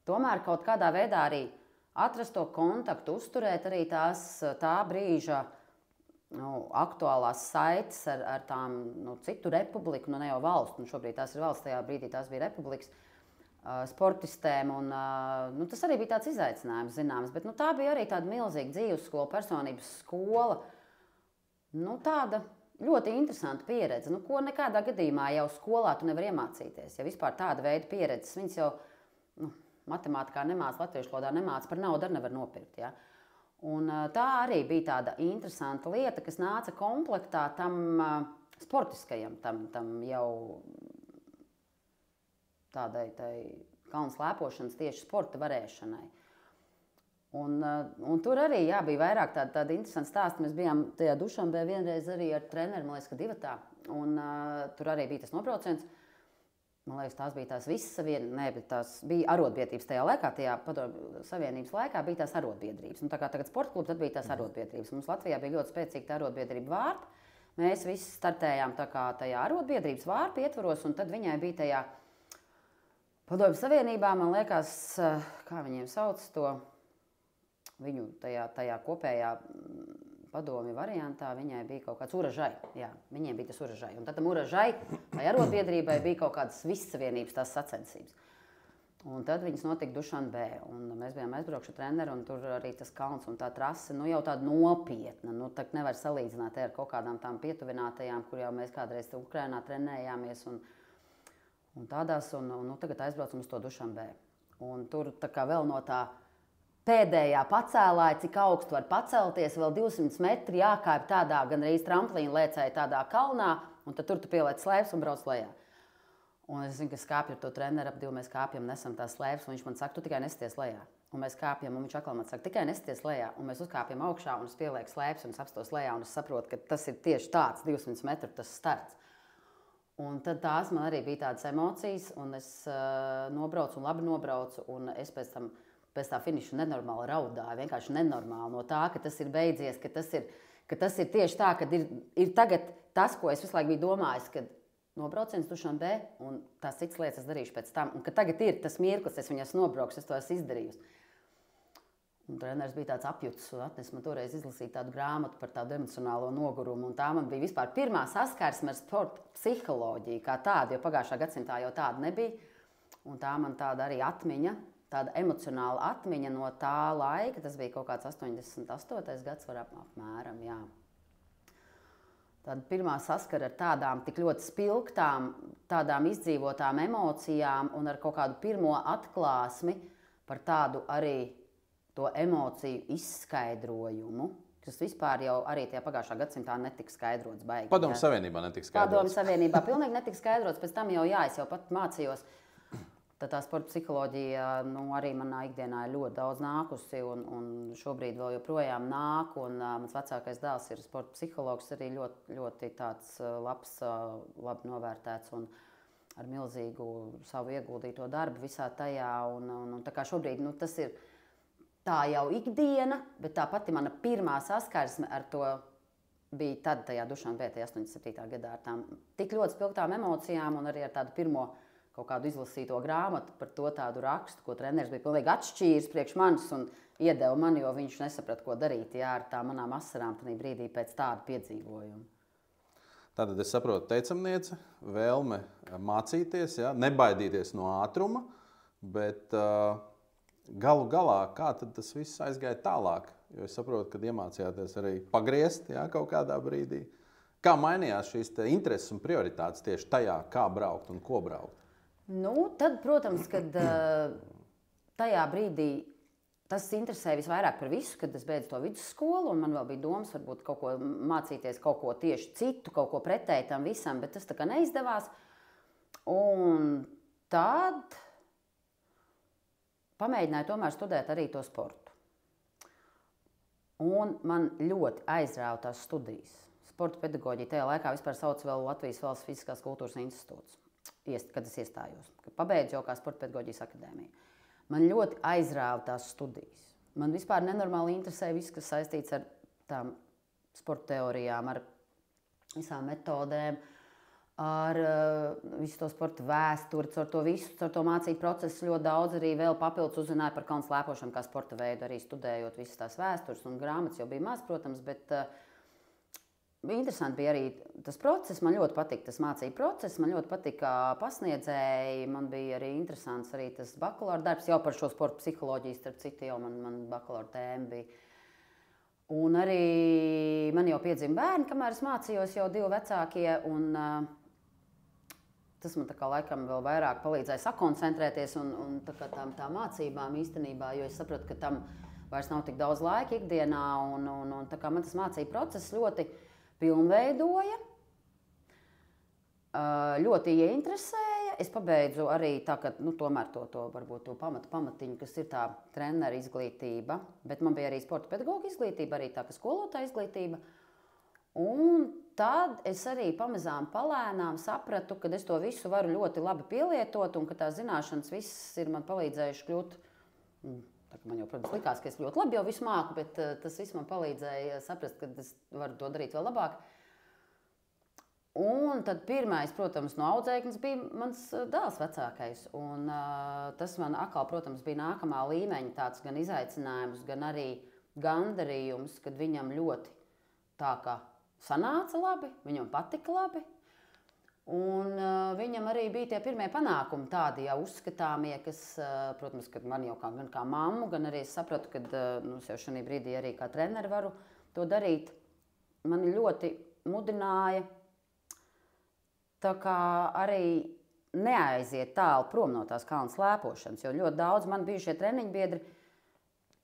tomēr kaut kādā veidā arī atrast to kontaktu, uzturēt arī tā brīža aktuālās saites ar tām citu republiku, ne jau valstu, šobrīd tās ir valsts, tajā brīdī tās bija republikas, sportistēm, un tas arī bija tāds izaicinājums zināms, bet tā bija arī tāda milzīga dzīves skola, personības skola, tāda ļoti interesanta pieredze, ko nekādā gadījumā jau skolā tu nevar iemācīties, ja vispār tāda veida pieredzes, viņas jau matemātikā nemāca, latviešu valodā nemāca, par naudu arī nevar nopirkt, ja. Un tā arī bija tāda interesanta lieta, kas nāca komplektā tam sportiskajam, tam jau tādai kalnu slēpošanas tieši sporta varēšanai. Un tur arī bija vairāk tāda interesanta stāsta. Mēs bijām tajā Dušanbē vienreiz arī ar treneri, man liekas, ka divatā. Un tur arī bija tas nobrauciens. Man liekas, tās bija tās visas savienības, tās bija arotbiedrības tajā laikā, tajā Padomju Savienības laikā bija tās arotbiedrības. Tā kā tagad sporta klubs, tad bija tās arotbiedrības. Mums Latvijā bija ļoti spēcīga tā arotbiedrība Vārpa. Mēs visi startējām tā kā tajā arotbiedrības Vārpa ietvaros, un tad viņai bija tajā Padomju Savienībā, man liekas, kā viņiem sauc to, viņu tajā kopējā padomju variantā, viņai bija kaut kāds uražai. Jā, viņiem bija tas uražai. Un tad tam uražai vai arotbiedrībai bija kaut kādas vissavienības tās sacensības. Un tad viņas notika Dušanbē. Un mēs bijām aizbraukši ar treneru, un tur arī tas kalns un tā trase, jau tāda nopietna. Tā nevar salīdzināt ar kaut kādām tām pietuvinātajām, kur jau mēs kādreiz Ukrainā trenējāmies. Un tādās, un tagad aizbraucam uz to Dušanbē. Un tur tā kā vēl no tā pēdējā pacēlāja, cik augstu var pacelties, vēl 200 metri jākāp tādā gandrīz tramplīna lēcēja tādā kalnā, un tad tur tu pieliec slēpes un brauc lejā. Un es zinu, ka es kāpju ar to treneru, ap divu mēs kāpjam, nesam tās slēpes, un viņš man saka, tu tikai nesties lejā. Un mēs kāpjam, un viņš atkal man saka, tikai nesties lejā, un mēs uzkāpjam augšā, un es pielieku slēpes, un es apstos lejā, un es saprotu, ka tas ir tieši tāds 200 metru tas starts. Un tad tās man arī bija tādas emocijas, un es nobraucu un labi nobraucu, un es pēc tam pēc tā finiša nenormāli raudāju, vienkārši nenormāli no tā, ka tas ir beidzies, ka tas ir tieši tā, ka ir tagad tas, ko es visu laiku biju domājis, kad nobrauciens Dušanbē un tās citas lietas es darīšu pēc tam, un ka tagad ir tas mirklis, es viņas nobraukšu, es to esmu izdarījusi. Un treneris bija tāds apjutis un atnesa man toreiz izlasīt tādu grāmatu par tādu emocionālo nogurumu. Un tā man bija vispār pirmā saskarsme ar sporta psiholoģiju kā tādu, jo pagājušā gadsimtā jau tāda nebija. Un tā man tāda arī atmiņa, tāda emocionāla atmiņa no tā laika. Tas bija kaut kāds 88. gads var apmēram, jā. Tāda pirmā saskara ar tādām tik ļoti spilgtām, tādām izdzīvotām emocijām un ar kaut kādu pirmo atklāsmi par tādu arī to emociju izskaidrojumu, kas vispār jau arī tajā pagājušā gadsimtā netika skaidrots baigi. Padomju Savienībā netika skaidrots. Padomju Savienībā pilnīgi netika skaidrots, pēc tam jau es jau pat mācījos. Tad tā sporta psiholoģija arī manā ikdienā ir ļoti daudz nākusi un šobrīd vēl joprojām nāk. Un mans vecākais dēls ir sporta psihologs, arī ļoti, ļoti tāds labs, labi novērtēts un ar milzīgu savu ieguldīto darbu visā tajā. Un tā kā šobrīd tas ir tā jau ikdiena, bet tā pati mana pirmā saskarsme ar to bija tad tajā Dušanbē, 87. gadā, ar tām tik ļoti spilgtām emocijām un arī ar tādu pirmo kaut kādu izlasīto grāmatu par to tādu rakstu, ko treneris bija pilnīgi atšķīris priekš manis un iedeva man, jo viņš nesaprata, ko darīt ar tā manām asarām tajā brīdī pēc tāda piedzīvojuma. Tātad es saprotu teicamniece, vēlme mācīties, nebaidīties no ātruma, bet galu galā, kā tad tas viss aizgāja tālāk? Jo es saprotu, ka iemācījāties arī pagriezt kaut kādā brīdī. Kā mainījās šīs intereses un prioritātes tieši tajā, kā braukt un ko braukt? Tad, protams, kad tajā brīdī tas interesēja visvairāk par visu, kad es beidzu to vidusskolu, un man vēl bija domas varbūt kaut ko mācīties, kaut ko tieši citu, kaut ko pretēji tam visam, bet tas tā kā neizdevās. Un tad pamēģināju tomēr studēt arī to sportu. Un man ļoti aizrāva tās studijas. Sporta pedagoģija tajā laikā vispār sauc vēl Latvijas Valsts Fiziskās kultūras institūts, kad es iestājos, kad pabeidzu jau kā Sporta pedagoģijas akadēmiju. Man ļoti aizrāva tās studijas. Man vispār nenormāli interesē viss, kas saistīts ar tām sporta teorijām, ar visām metodēm, ar visu to sporta vēsturi, caur to visu, caur to mācību procesu ļoti daudz arī vēl papildus uzzināju par kalnu slēpošanu kā sporta veidu, arī studējot visas tās vēstures un grāmatas jau bija maz, protams, bet interesanti bija arī tas process, man ļoti patika tas mācību process, man ļoti patika pasniedzēji, man bija arī interesants arī tas bakalaura darbs, jau par šo sporta psiholoģiju, starp citu jau man bakalaura tēma bija. Un arī man jau piedzima bērni, kamēr es mācījos, jau 2 vecākie, un tas man tā kā laikam vēl vairāk palīdzēja sakoncentrēties un tām mācībām īstenībā, jo es sapratu, ka tam vairs nav tik daudz laika ikdienā, un tā kā man tas mācību process ļoti pilnveidoja, ļoti ieinteresēja. Es pabeidzu arī tā, ka tomēr varbūt to pamatiņu, kas ir tā trenera izglītība, bet man bija arī sporta pedagoga izglītība, arī tā, ka skolotāja izglītība. Un tad es arī pamazām palēnām sapratu, ka es to visu varu ļoti labi pielietot un ka tās zināšanas visas ir man palīdzējuši kļūt. Man jau, protams, likās, ka es ļoti labi jau visu māku, bet tas viss man palīdzēja saprast, ka es varu to darīt vēl labāk. Un tad pirmais, protams, no audzēknis bija mans dēls vecākais. Un tas man atkal, protams, bija nākamā līmeņa tāds gan izaicinājums, gan arī gandarījums, kad viņam ļoti tā kā sanāca labi, viņam patika labi. Un viņam arī bija tie pirmie panākumi tādi jau uzskatāmie, kas, protams, kad man jau gan kā mammu, gan arī es sapratu, ka es jau šajā brīdī arī kā treneri varu to darīt. Mani ļoti mudināja tā kā arī neaiziet tālu prom no tās kalnu slēpošanas, jo ļoti daudz man bijušie treniņu biedri,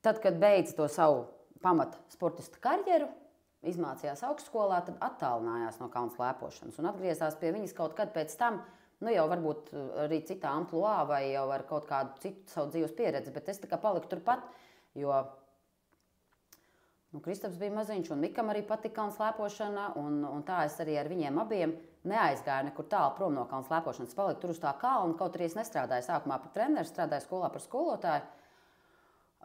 tad, kad beidz to savu pamata sportista karjeru, izmācījās augstskolā, tad attālinājās no kalnu slēpošanas un atgriezās pie viņas kaut kad pēc tam, jau varbūt arī citā ampluā vai jau ar kaut kādu citu savu dzīves pieredzi, bet es tā kā paliku turpat, jo Kristaps bija maziņš un Mikam arī patika kalnu slēpošana un tā es arī ar viņiem abiem neaizgāju nekur tālu prom no kalnu slēpošanas, paliku tur uz tā kalna, kaut arī es nestrādāju sākumā par treneru, strādāju skolā par skolotāju.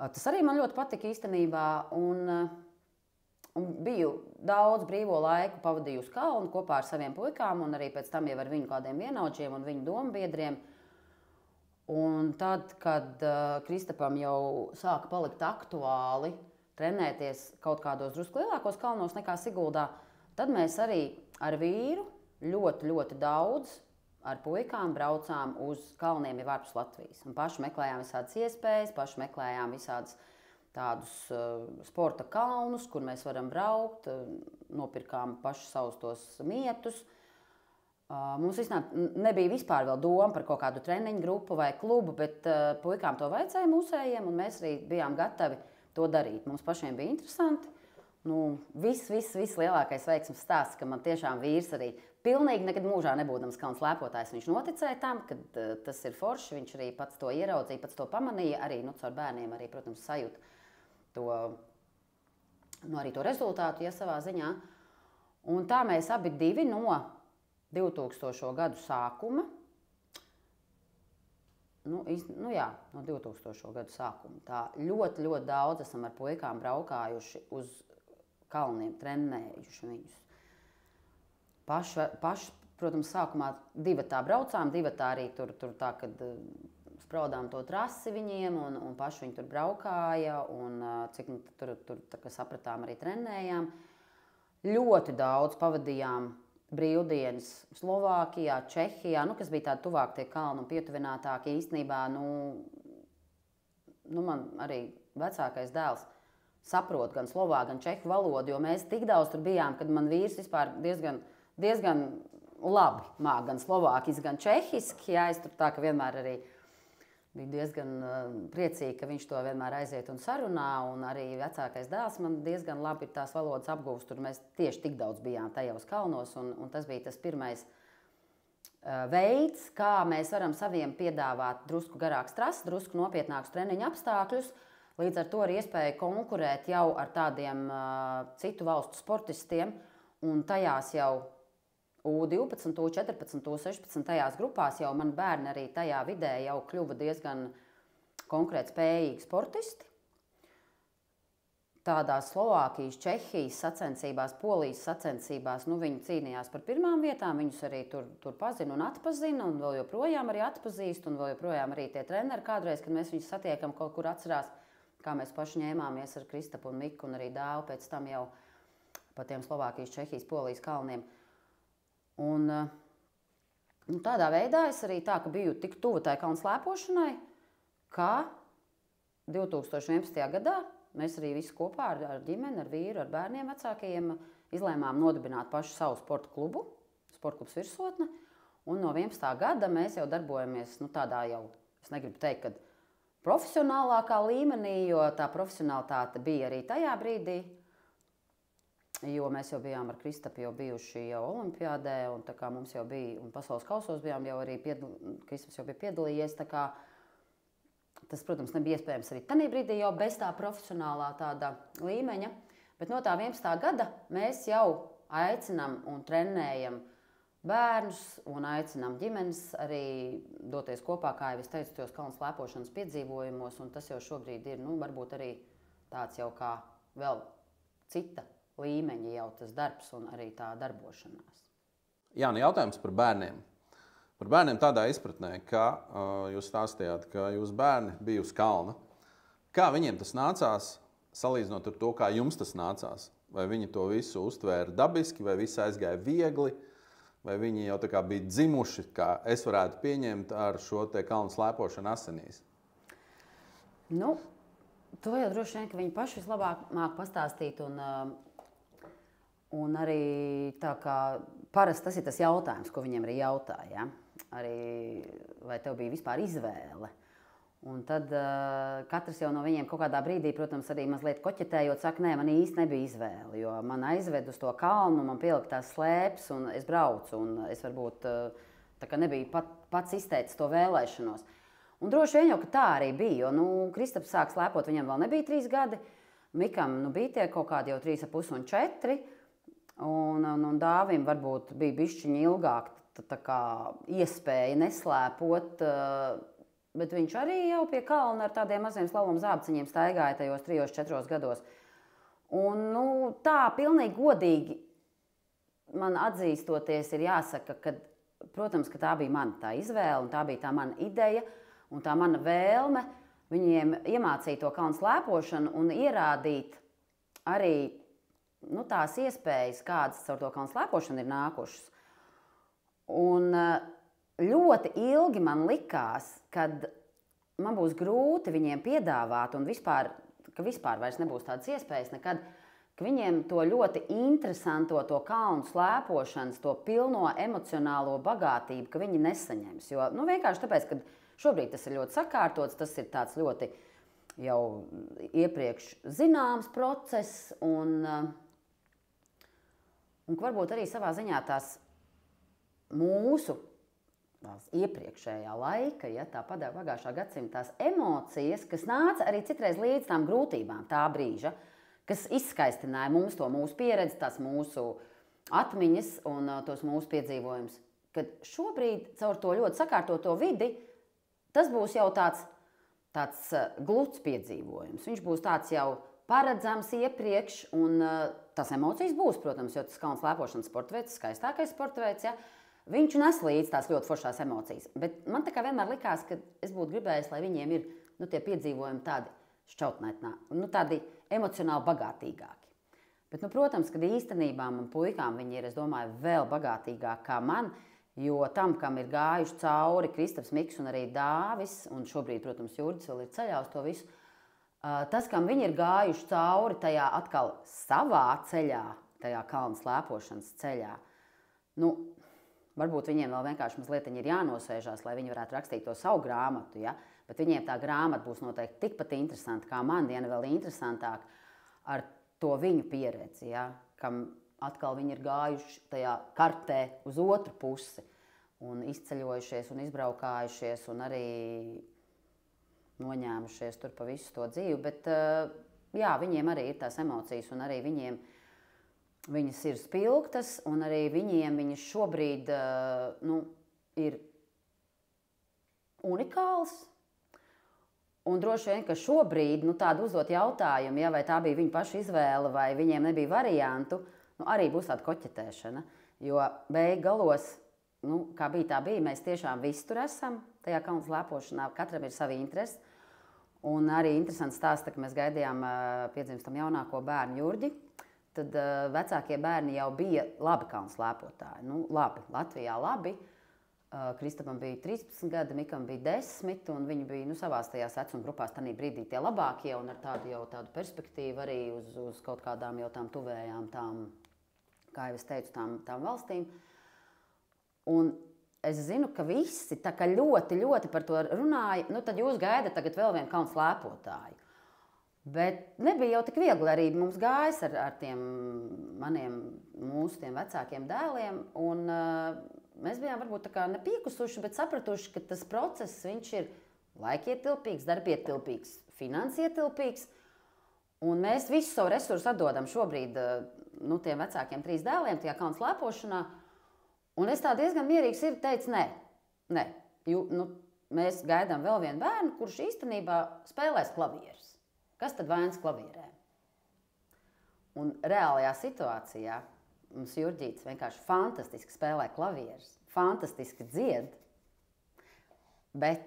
Tas arī man ļoti patika īstenībā. Un biju daudz brīvo laiku pavadīju uz kalnu kopā ar saviem puikām un arī pēc tam jau ar viņu kādiem vienaudžiem un viņu dombiedriem. Un tad, kad Kristapam jau sāka palikt aktuāli trenēties kaut kādos drusku lielākos kalnos nekā Siguldā, tad mēs arī ar vīru ļoti, ļoti daudz ar puikām braucām uz kalniem jau ārpus Latvijas. Un paši meklējām visādas iespējas, paši meklējām visādas tādus sporta kalnus, kur mēs varam braukt, nopirkām paši savus tos mietus. Mums nebija vispār vēl doma par kaut kādu treniņu grupu vai klubu, bet puikām to vajadzēja mūsējiem, un mēs arī bijām gatavi to darīt. Mums pašiem bija interesanti. Viss lielākais veiksmes stāsts, ka man tiešām vīrs arī pilnīgi nekad mūžā nebūdams kalnu slēpotājs. Viņš noticēja tam, ka tas ir forši, viņš arī pats to ieraudzīja, pats to pamanīja, arī caur bērniem arī, protams, sajūta arī to rezultātu, ja savā ziņā. Un tā mēs abi divi no 2000. Gadu sākuma, no 2000. Gadu sākuma, tā ļoti, ļoti daudz esam ar puikām braukājuši uz kalniem, trenējuši viņus. Paši, protams, sākumā divatā braucām, divatā arī tur tā, kad spraudām to trasi viņiem, un paši viņi tur braukāja, un cik tur tā, kā sapratām, arī trenējām. Ļoti daudz pavadījām brīvdienas Slovākijā, Čehijā, kas bija tādi tuvāk tie kalni un pietuvinātāki īstenībā. Man arī vecākais dēls saprot gan slovāku, gan čehu valodu, jo mēs tik daudz tur bijām, kad man vīrs vispār diezgan labi māk gan slovākiski, gan čehiski. Jā, es tur tā, ka vienmēr arī biju diezgan priecīga, ka viņš to vienmēr aiziet un sarunā, un arī vecākais dēls man diezgan labi ir tās valodas apgūst. Tur mēs tieši tik daudz bijām tajos kalnos, un tas bija tas pirmais veids, kā mēs varam saviem piedāvāt drusku garāks trases, drusku nopietnākus treniņu apstākļus. Līdz ar to ir iespēja konkurēt jau ar tādiem citu valstu sportistiem, un tajās jau U12, U14, U16 tajās grupās jau man bērni arī tajā vidē jau kļuva diezgan konkrēti spējīgi sportisti. Tādās Slovākijas, Čehijas sacensībās, Polijas sacensībās, viņi cīnījās par pirmām vietām, viņus arī tur pazina un atpazina, un vēl joprojām arī atpazīst, un vēl joprojām arī tie treneri kādreiz, kad mēs viņus satiekam kaut kur atcerās, kā mēs paši ņēmāmies ar Kristapu un Miku un arī dēlu pēc tam jau pa tiem Slovākijas, Čehijas, Polijas kalniem. Un tādā veidā es arī tā, ka biju tik tuvu tai kalnu slēpošanai, ka 2011. gadā mēs arī visi kopā ar ģimeni, ar vīru, ar bērniem vecākajiem izlēmām nodibināt pašu savu sporta klubu, Sporta klubs Virsotne. Un no 11. gada mēs jau darbojamies tādā jau, es negribu teikt, ka profesionālākā līmenī, jo tā profesionalitāte bija arī tajā brīdī. Jo mēs jau bijām ar Kristapu jau bijuši jau olimpiādē, un tā kā mums jau bija, un pasaules kausos bijām jau arī, Kristaps jau bija piedalījies, tā kā tas, protams, nebija iespējams arī tajā brīdī jau bez tā profesionālā tāda līmeņa, bet no tā 11. gada mēs jau aicinām un trenējam bērnus un aicinām ģimenes arī doties kopā, kā jau es teicu, tos kalnu slēpošanas piedzīvojumos, un tas jau šobrīd ir, varbūt arī tāds jau kā vēl cita līmeņa jau tas darbs un arī tā darbošanās. Jā, jautājums par bērniem. Par bērniem tādā izpratnē, ka jūs stāstījāt, ka jūs bērni bija uz kalna. Kā viņiem tas nācās, salīdzinot ar to, kā jums tas nācās? Vai viņi to visu uztvēra dabiski, vai viss aizgāja viegli, vai viņi jau tā kā bija dzimuši, kā es varētu pieņemt ar šo te kalnu slēpošanu asinīs? To jau droši vien, ka viņi paši vislabāk māk pastāstīt, un arī tā kā parasti tas ir tas jautājums, ko viņiem arī jautāja. Arī, vai tev bija vispār izvēle? Un tad katrs jau no viņiem kaut kādā brīdī, protams, arī mazliet koķetējot, saka, nē, man īsti nebija izvēle, jo man aizved uz to kalnu, man pielika tās slēpes, un es braucu, un es varbūt tā kā nebiju pats izteicis to vēlēšanos. Un droši vien jau, ka tā arī bija, jo Kristaps sāk slēpot, viņam vēl nebija 3 gadi, Mikam bija tie kaut kādi jau 3,5 un 4, un Dāvim varbūt bija bišķiņi ilgāk tā kā iespēja neslēpot, bet viņš arī jau pie kalna ar tādiem maziem slalom zābciņiem staigāja tajos 3-4 gados. Un, nu, tā pilnīgi godīgi man atzīstoties ir jāsaka, ka, protams, ka tā bija mana tā izvēle, un tā bija tā mana ideja, un tā mana vēlme viņiem iemācīt to kalnu slēpošanu un ierādīt arī tās iespējas, kādas caur to kalnu slēpošanu ir nākušas. Un ļoti ilgi man likās, kad man būs grūti viņiem piedāvāt un ka vispār vairs nebūs tādas iespējas nekad, ka viņiem to ļoti interesanto, to kalnu slēpošanas, to pilno emocionālo bagātību, ka viņi nesaņems. Jo, vienkārši tāpēc, ka šobrīd tas ir ļoti sakārtots, tas ir tāds ļoti jau iepriekš zināms process un varbūt arī savā ziņā tās mūsu iepriekšējā laika, tā pagājušā gadsimta tās emocijas, kas nāca arī citreiz līdz tām grūtībām tā brīža, kas izskaistināja mums to mūsu pieredzi, tās mūsu atmiņas un tos mūsu piedzīvojumus. Kad šobrīd caur to ļoti sakārtoto vidi, tas būs jau tāds gluds piedzīvojums. Viņš būs tāds jau paredzams iepriekš, un tās emocijas būs, protams, jo tas kalnu slēpošanas sporta veids, skaistākais sporta veids, viņš nes līdz tās ļoti foršās emocijas. Bet man tā kā vienmēr likās, ka es būtu gribējis, lai viņiem ir tie piedzīvojumi tādi šķautnētnā, tādi emocionāli bagātīgāki. Bet, protams, kad īstenībā man puikām viņi ir, es domāju, vēl bagātīgāk kā man, jo tam, kam ir gājuši cauri Kristaps Miks un arī Dāvis, un šobrīd, protams, Jurģis vēl ir ceļā uz to visu, tas, kam viņi ir gājuši cauri tajā atkal savā ceļā, tajā kalnu slēpošanas ceļā, varbūt viņiem vēl vienkārši mazliet ir jānosēžās, lai viņi varētu rakstīt to savu grāmatu, bet viņiem tā grāmata būs noteikti tikpat interesanta kā man, ja ne vēl interesantāk ar to viņu pieredzi, kam atkal viņi ir gājuši tajā kartē uz otru pusi un izceļojušies un izbraukājušies un arī noņēmušies tur pa visu to dzīvi, bet viņiem arī ir tās emocijas un arī viņas ir spilgtas, un arī viņas šobrīd ir unikāls. Un droši vien, ka šobrīd tādu uzdot jautājumu, vai tā bija viņa paša izvēle, vai viņiem nebija variantu, arī būs tāda koķetēšana. Jo beig galos, kā bija, tā bija, mēs tiešām visi tur esam, tajā kalnu slēpošanā, katram ir savi interesi. Un arī interesants stāsts, ka mēs gaidījām piedzimstam jaunāko bērnu Jurģi. Tad vecākie bērni jau bija labi kalnu slēpotāji. Labi, Latvijā labi. Kristapam bija 13 gadi, Mikam bija 10, un viņi bija savās tajās vecuma grupās tanī brīdī tie labākie, un ar tādu perspektīvu arī uz kaut kādām jau tām tuvējām, kā jau es teicu, tām valstīm. Un es zinu, ka visi tā kā ļoti, ļoti par to runāja, tad jūs gaidat tagad vēl vienu kalnu slēpotāju. Bet nebija jau tik viegli arī mums gājis ar tiem mūsu tiem vecākiem dēliem, un mēs bijām varbūt tā kā nepiekusuši, bet sapratuši, ka tas process, viņš ir laikietilpīgs, darbietilpīgs, finansietilpīgs, un mēs visu savu resursu atdodam šobrīd tiem vecākiem 3 dēliem, tajā kalnu slēpošanā, un es tā diezgan mierīgi sirdi teicu, nē, mēs gaidām vēl vienu bērnu, kurš īstenībā spēlēs klavierus. Kas tad vainas klavierēm? Un reālajā situācijā mums Jurģītis vienkārši fantastiski spēlē klavierus, fantastiski dzied, bet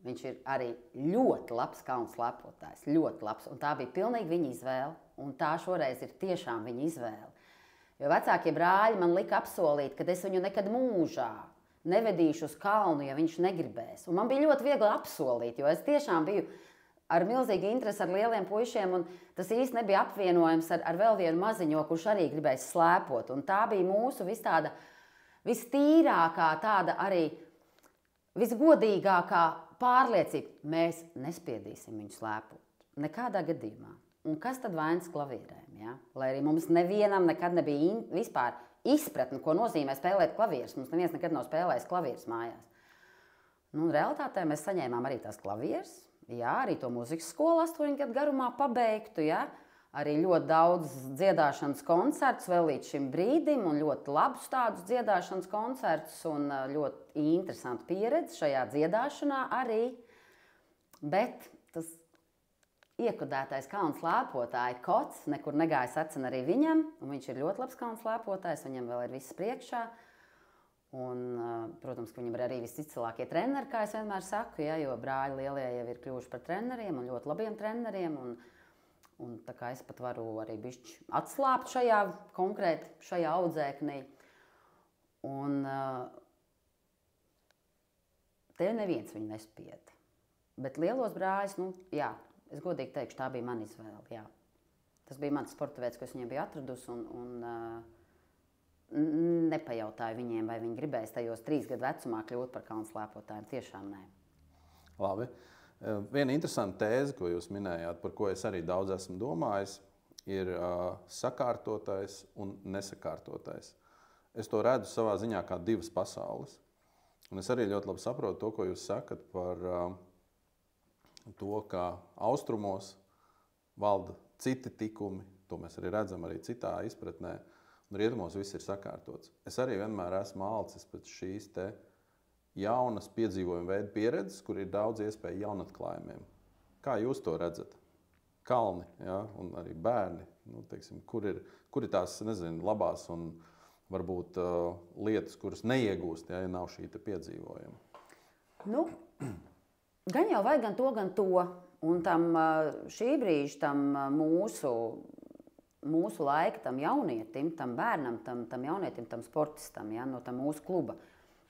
viņš ir arī ļoti labs kalnu slēpotājs, ļoti labs. Un tā bija pilnīgi viņa izvēle, un tā šoreiz ir tiešām viņa izvēle. Jo vecākie brāļi man lika apsolīt, ka es viņu nekad mūžā nevedīšu uz kalnu, ja viņš negribēs. Un man bija ļoti viegli apsolīt, jo es tiešām biju ar milzīgu interesi ar lieliem puišiem, un tas īsti nebija apvienojams ar vēl vienu maziņo, kurš arī gribēs slēpot. Un tā bija mūsu vistīrākā, tāda arī visgodīgākā pārliecība. Mēs nespiedīsim viņu slēpot. Nekādā gadījumā. Un kas tad vainas klavierēm? Ja? Lai arī mums nevienam nekad nebija vispār izpratne, ko nozīmē spēlēt klavierus. Mums neviens nekad nav spēlējis klavierus mājās. Realitātē mēs saņēmām arī tās klavierus. Jā, arī to mūzikas skolu 8 gadu garumā pabeigtu, arī ļoti daudz dziedāšanas koncertus vēl līdz šim brīdim, un ļoti labus tādus dziedāšanas koncertus, un ļoti interesantu pieredzi šajā dziedāšanā arī. bet tas iekodētais kalnu slēpotāja kods nekur negāja secen arī viņam, un viņš ir ļoti labs kalnu slēpotājs, viņam vēl ir viss priekšā. Un, protams, ka viņam ir arī visticamākie treneri, kā es vienmēr saku, ja, jo brāļi lielie jau ir kļuvuši par treneriem un ļoti labiem treneriem. Un tā kā es pat varu arī bišķi atslāpt šajā audzēknī. Un te neviens viņu nespieda. Bet lielos brāļus, jā, es godīgi teikšu, tā bija mana izvēle, jā. Tas bija mans sporta veids, ko es viņiem biju atradusi un nepajautāju viņiem, vai viņi gribēs tajos 3 gadu vecumā kļūt par kalnu slēpotājiem. Tiešām nē. Labi. Viena interesanta tēze, ko jūs minējāt, par ko es arī daudz esmu domājis, ir sakārtotais un nesakārtotais. Es to redzu savā ziņā kā 2 pasaules. Un es arī ļoti labi saprotu to, ko jūs sakat par to, ka austrumos valda citi tikumi. To mēs arī redzam arī citā izpratnē. Un rietumos viss ir sakārtots. Es arī vienmēr esmu alcis pēc šīs te jaunas piedzīvojuma veida pieredzes, kur ir daudz iespēju jaunatklājumiem. Kā jūs to redzat? Kalni, ja? Un arī bērni. Teiksim, kur ir tās, nezinu, labās un varbūt lietas, kuras neiegūst, ja nav šī te piedzīvojuma? Gan jau vajag gan to. Un tam šī brīža tam mūsu laika, tam jaunietim, tam bērnam, tam jaunietim, tam sportistam, ja, no tam mūsu kluba,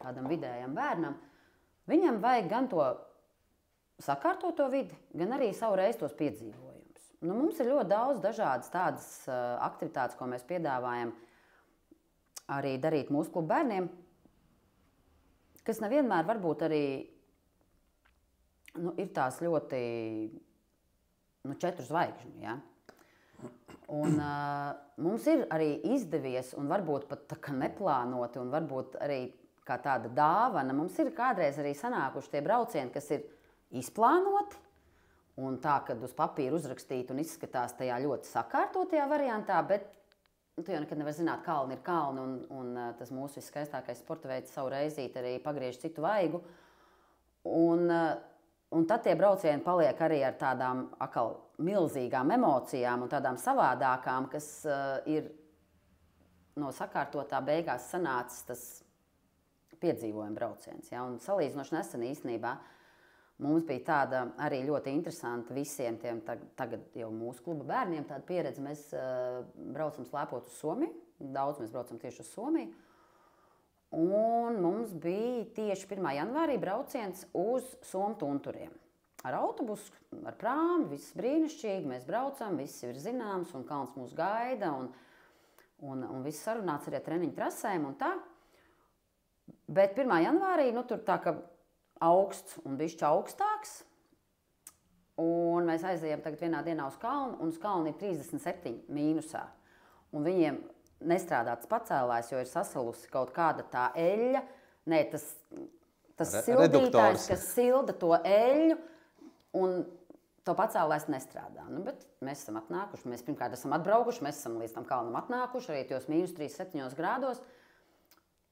tādam vidējam bērnam, viņam vajag gan to sakārtoto vidi, gan arī savu reizi tos piedzīvojumus. Mums ir ļoti daudz dažādas tādas aktivitātes, ko mēs piedāvājam arī darīt mūsu klubu bērniem, kas nevienmēr varbūt arī ir tās ļoti 4 zvaigžņu. Ja? Un, mums ir arī izdevies, un varbūt pat tā kā neplānoti, un varbūt arī kā tāda dāvana, mums ir kādreiz arī sanākuši tie braucieni, kas ir izplānoti, un tā, kad uz papīra uzrakstīti un izskatās tajā ļoti sakārtotajā variantā, bet tu jau nekad nevar zināt, kalni ir kalni, un tas mūsu viskaistākais sporta veids savu reizīti arī pagriež citu vaigu. Un tad tie braucieni paliek arī ar tādām atkal milzīgām emocijām un tādām savādākām, kas ir no sakārtotā beigās sanācis tas piedzīvojuma brauciens. Ja? Un salīdzinoši nesen īstenībā mums bija tāda arī ļoti interesanta visiem tiem tagad jau mūsu kluba bērniem tāda pieredze. Mēs braucam slēpot uz Somiju, daudz mēs braucam tieši uz Somiju. Un mums bija tieši 1. janvārī brauciens uz Somu tunturiem. Ar autobusu, ar prāmi, viss brīnišķīgi, mēs braucam, viss ir zināms, un kalns mūs gaida, un viss sarunāts arī ar treniņu trasēm un tā. Bet 1. janvārī, tur tā kā augsts un bišķi augstāks, un mēs aizējām tagad vienā dienā uz kalnu, un uz kalnu ir 37 mīnusā. Un viņiem nestrādā tas pacēlājs, jo ir sasalusi kaut kāda tā eļļa, tas sildītājs, kas silda to eļļu, un to pacēlājs nestrādā. Bet mēs esam atnākuši, mēs pirmkārt esam atbraukuši, mēs esam līdz tam kalnam atnākuši, arī tos -37 grādos,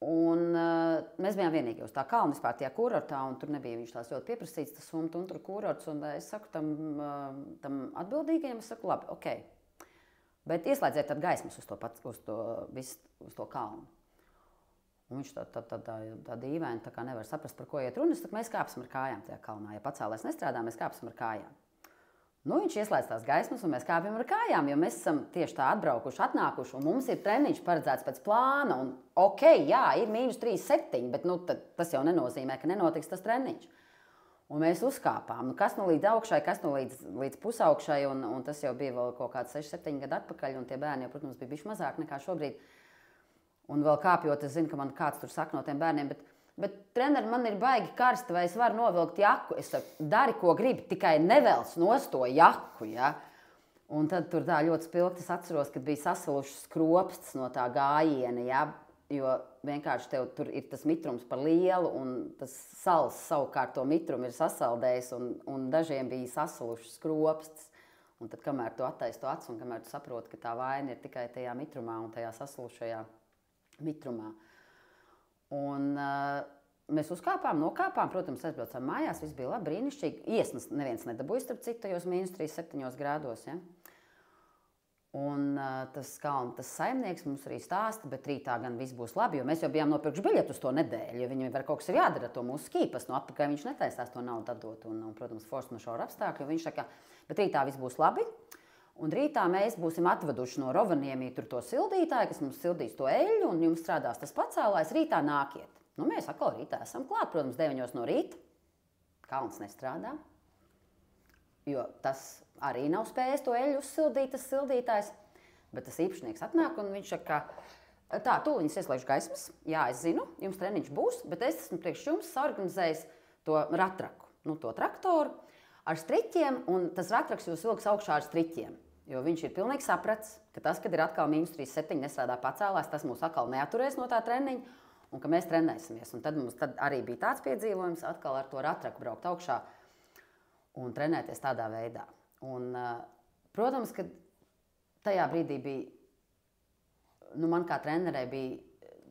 un mēs bijām vienīgi uz tā kalna vispār tajā kurortā, un tur nebija viņš tās ļoti pieprasīts, tas Somu tunturu kurorts, un es saku tam atbildīgajiem, es saku, labi, ok. Bet ieslēdziet tad gaismas uz to kalnu. Un viņš tā dīvaini tā kā nevar saprast, par ko iet runa. Es saku, mēs kāpsim ar kājām tajā kalnā. Ja pacēlājs nestrādā, mēs kāpsim ar kājām. Viņš ieslēdz tās gaismas, un mēs kāpjam ar kājām, jo mēs esam tieši tā atbraukuši, atnākuši, un mums ir treniņš paredzēts pēc plāna. Un ok, jā, ir -37, bet tas jau nenozīmē, ka nenotiks tas treniņš. Un mēs uzkāpām. Kas līdz augšai, kas līdz pusaugšai, un tas jau bija vēl kaut kāds 6-7 gadu atpakaļ, un tie bērni jau, protams, bija bišķi mazāk nekā šobrīd. Un vēl kāpjot, es zinu, ka man kāds tur saka no tiem bērniem, bet treneri, man ir baigi karsti, vai es varu novilkt jaku? Es saku, dari, ko gribi, tikai nevelc nost to jaku, ja? Un tad tur tā ļoti spilgti es atceros, kad bija sasalušas skropstas no tā gājiena, ja? Jo vienkārši tev tur ir tas mitrums par lielu, un tas sals savukārt to mitrumu ir sasaldējis, un dažiem bija sasalušas skropstas. Un tad, kamēr tu attaisi to acu, un kamēr tu saproti, ka tā vaina ir tikai tajā mitrumā un tajā sasalušajā mitrumā. Un mēs uzkāpām, nokāpām, protams, aizbraucām mājās, viss bija labi, brīnišķīgi. Iesnas neviens nedabūja, starp citu, tajos -37 grādos. Ja? Un tas saimnieks mums arī stāsta, bet rītā gan viss būs labi, jo mēs jau bijām nopirkuši biļetu uz to nedēļu, jo viņam var kaut kas ir jādara to mūsu skīpas, no atpakaļ viņš netaisās to naudu atdot, un protams, force majeure apstākļi, viņš saka, bet rītā viss būs labi. Un rītā mēs būsim atveduši no Rovaniemī tur to sildītāju, kas mums sildīs to eļļu, un jums strādās tas pacēlājs, rītā nākiet. Nu, mēs atkal rītā esam klāt, protams, 9 no rīta. Kalns nestrādā, jo tas arī nav spējis to eļļu uzsildīt, tas sildītājs. Bet tas īpašnieks atnāk, un viņš saka, tā, tūliņas ieslēgšu gaismas. Jā, es zinu, jums treniņš būs, bet es esmu priekš jums organizējis to ratraku, to traktoru ar striķiem, un tas ratraks jūs vilks augšā ar striķiem. Jo viņš ir pilnīgi sapratis, ka tas, kad ir atkal -37 nestrādā pacēlājs, tas mūs atkal neaturēs no tā treniņa, un ka mēs trenēsimies. Un tad mums arī bija tāds piedzīvojums, atkal ar to ratraku braukt augšā un trenēties tādā veidā. Un, protams, ka tajā brīdī bija, man kā trenerei bija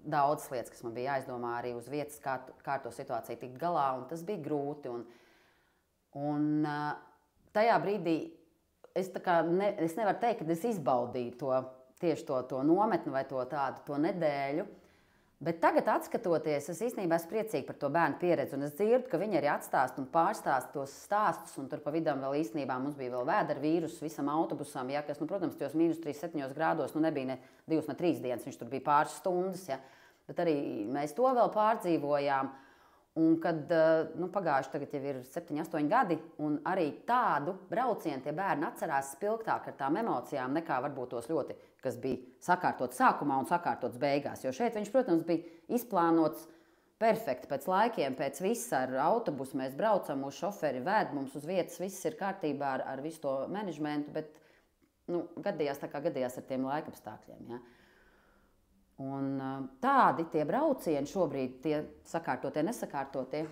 daudz lietas, kas man bija jāizdomā arī uz vietas, kā to situāciju tikt galā, un tas bija grūti. Un tajā brīdī es nevaru teikt, ka es izbaudīju tieši to nometni vai to nedēļu. Bet tagad, skatoties, es īstenībā esmu priecīga par to bērnu pieredzi. Un es dzirdu, ka viņi arī atstāst un pārstāst tos stāstus. Un tur pa vidam vēl īstenībā mums bija vēl vēdera vīrus visam autobusam, ja, kas, protams, tajos -37 grādos nebija ne 2, ne 3 dienas, viņš tur bija pāris stundas. Ja. Bet arī mēs to vēl pārdzīvojām. Un kad pagājuši tagad jau ir 7, 8 gadi, un arī tādu braucienu tie bērni atcerās spilgtāk ar tām emocijām, nekā varbūt tos ļoti, kas bija sakārtots sākumā un sakārtots beigās. Jo šeit viņš, protams, bija izplānots perfekti pēc laikiem, pēc visa ar autobusu. Mēs braucam, mūsu šoferi vēd mums uz vietas, viss ir kārtībā ar visu to menedžmentu, bet gadījās tā kā gadījās ar tiem laikapstākļiem. Ja? Un tādi tie braucieni šobrīd, tie sakārtotie, nesakārtotie,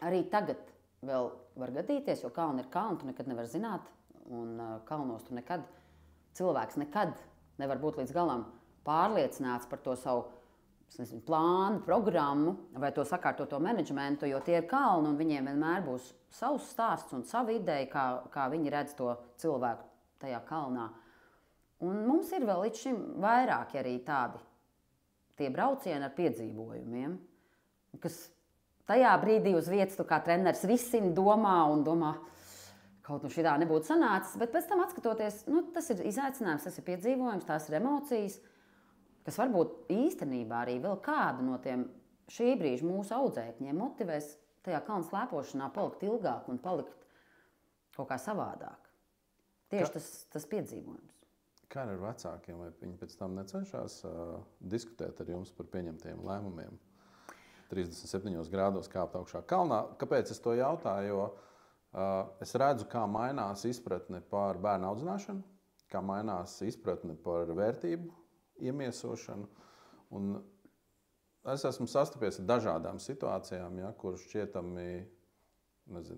arī tagad vēl var gadīties, jo kalni ir kalni, tu nekad nevar zināt, un kalnos tu cilvēks nekad nevar būt līdz galam pārliecināts par to savu plānu, programmu vai to sakārtoto menedžmentu, jo tie ir kalni, un viņiem vienmēr būs savs stāsts un sava ideja, kā viņi redz to cilvēku tajā kalnā. Un mums ir vēl līdz šim vairāki arī tādi tie braucieni ar piedzīvojumiem, kas tajā brīdī uz vietas tu kā treneris risina, domā, kaut šitā nebūtu sanācis, bet pēc tam atskatoties, tas ir izaicinājums, tas ir piedzīvojums, tās ir emocijas, kas varbūt īstenībā arī vēl kādu no tiem šī brīža mūsu audzēkņiem motivēs tajā kalnu slēpošanā palikt ilgāk un palikt kaut kā savādāk. Tieši tas piedzīvojums. Kā ar vecākiem, vai viņi pēc tam necenšas diskutēt ar jums par pieņemtiem lēmumiem? 37 grādos kāpt augšā kalnā. Kāpēc es to jautāju? Jo es redzu, kā mainās izpratne par bērnu audzināšanu, kā mainās izpratne par vērtību iemiesošanu. Un es esmu sastapies ar dažādām situācijām, ja, kur šķietami,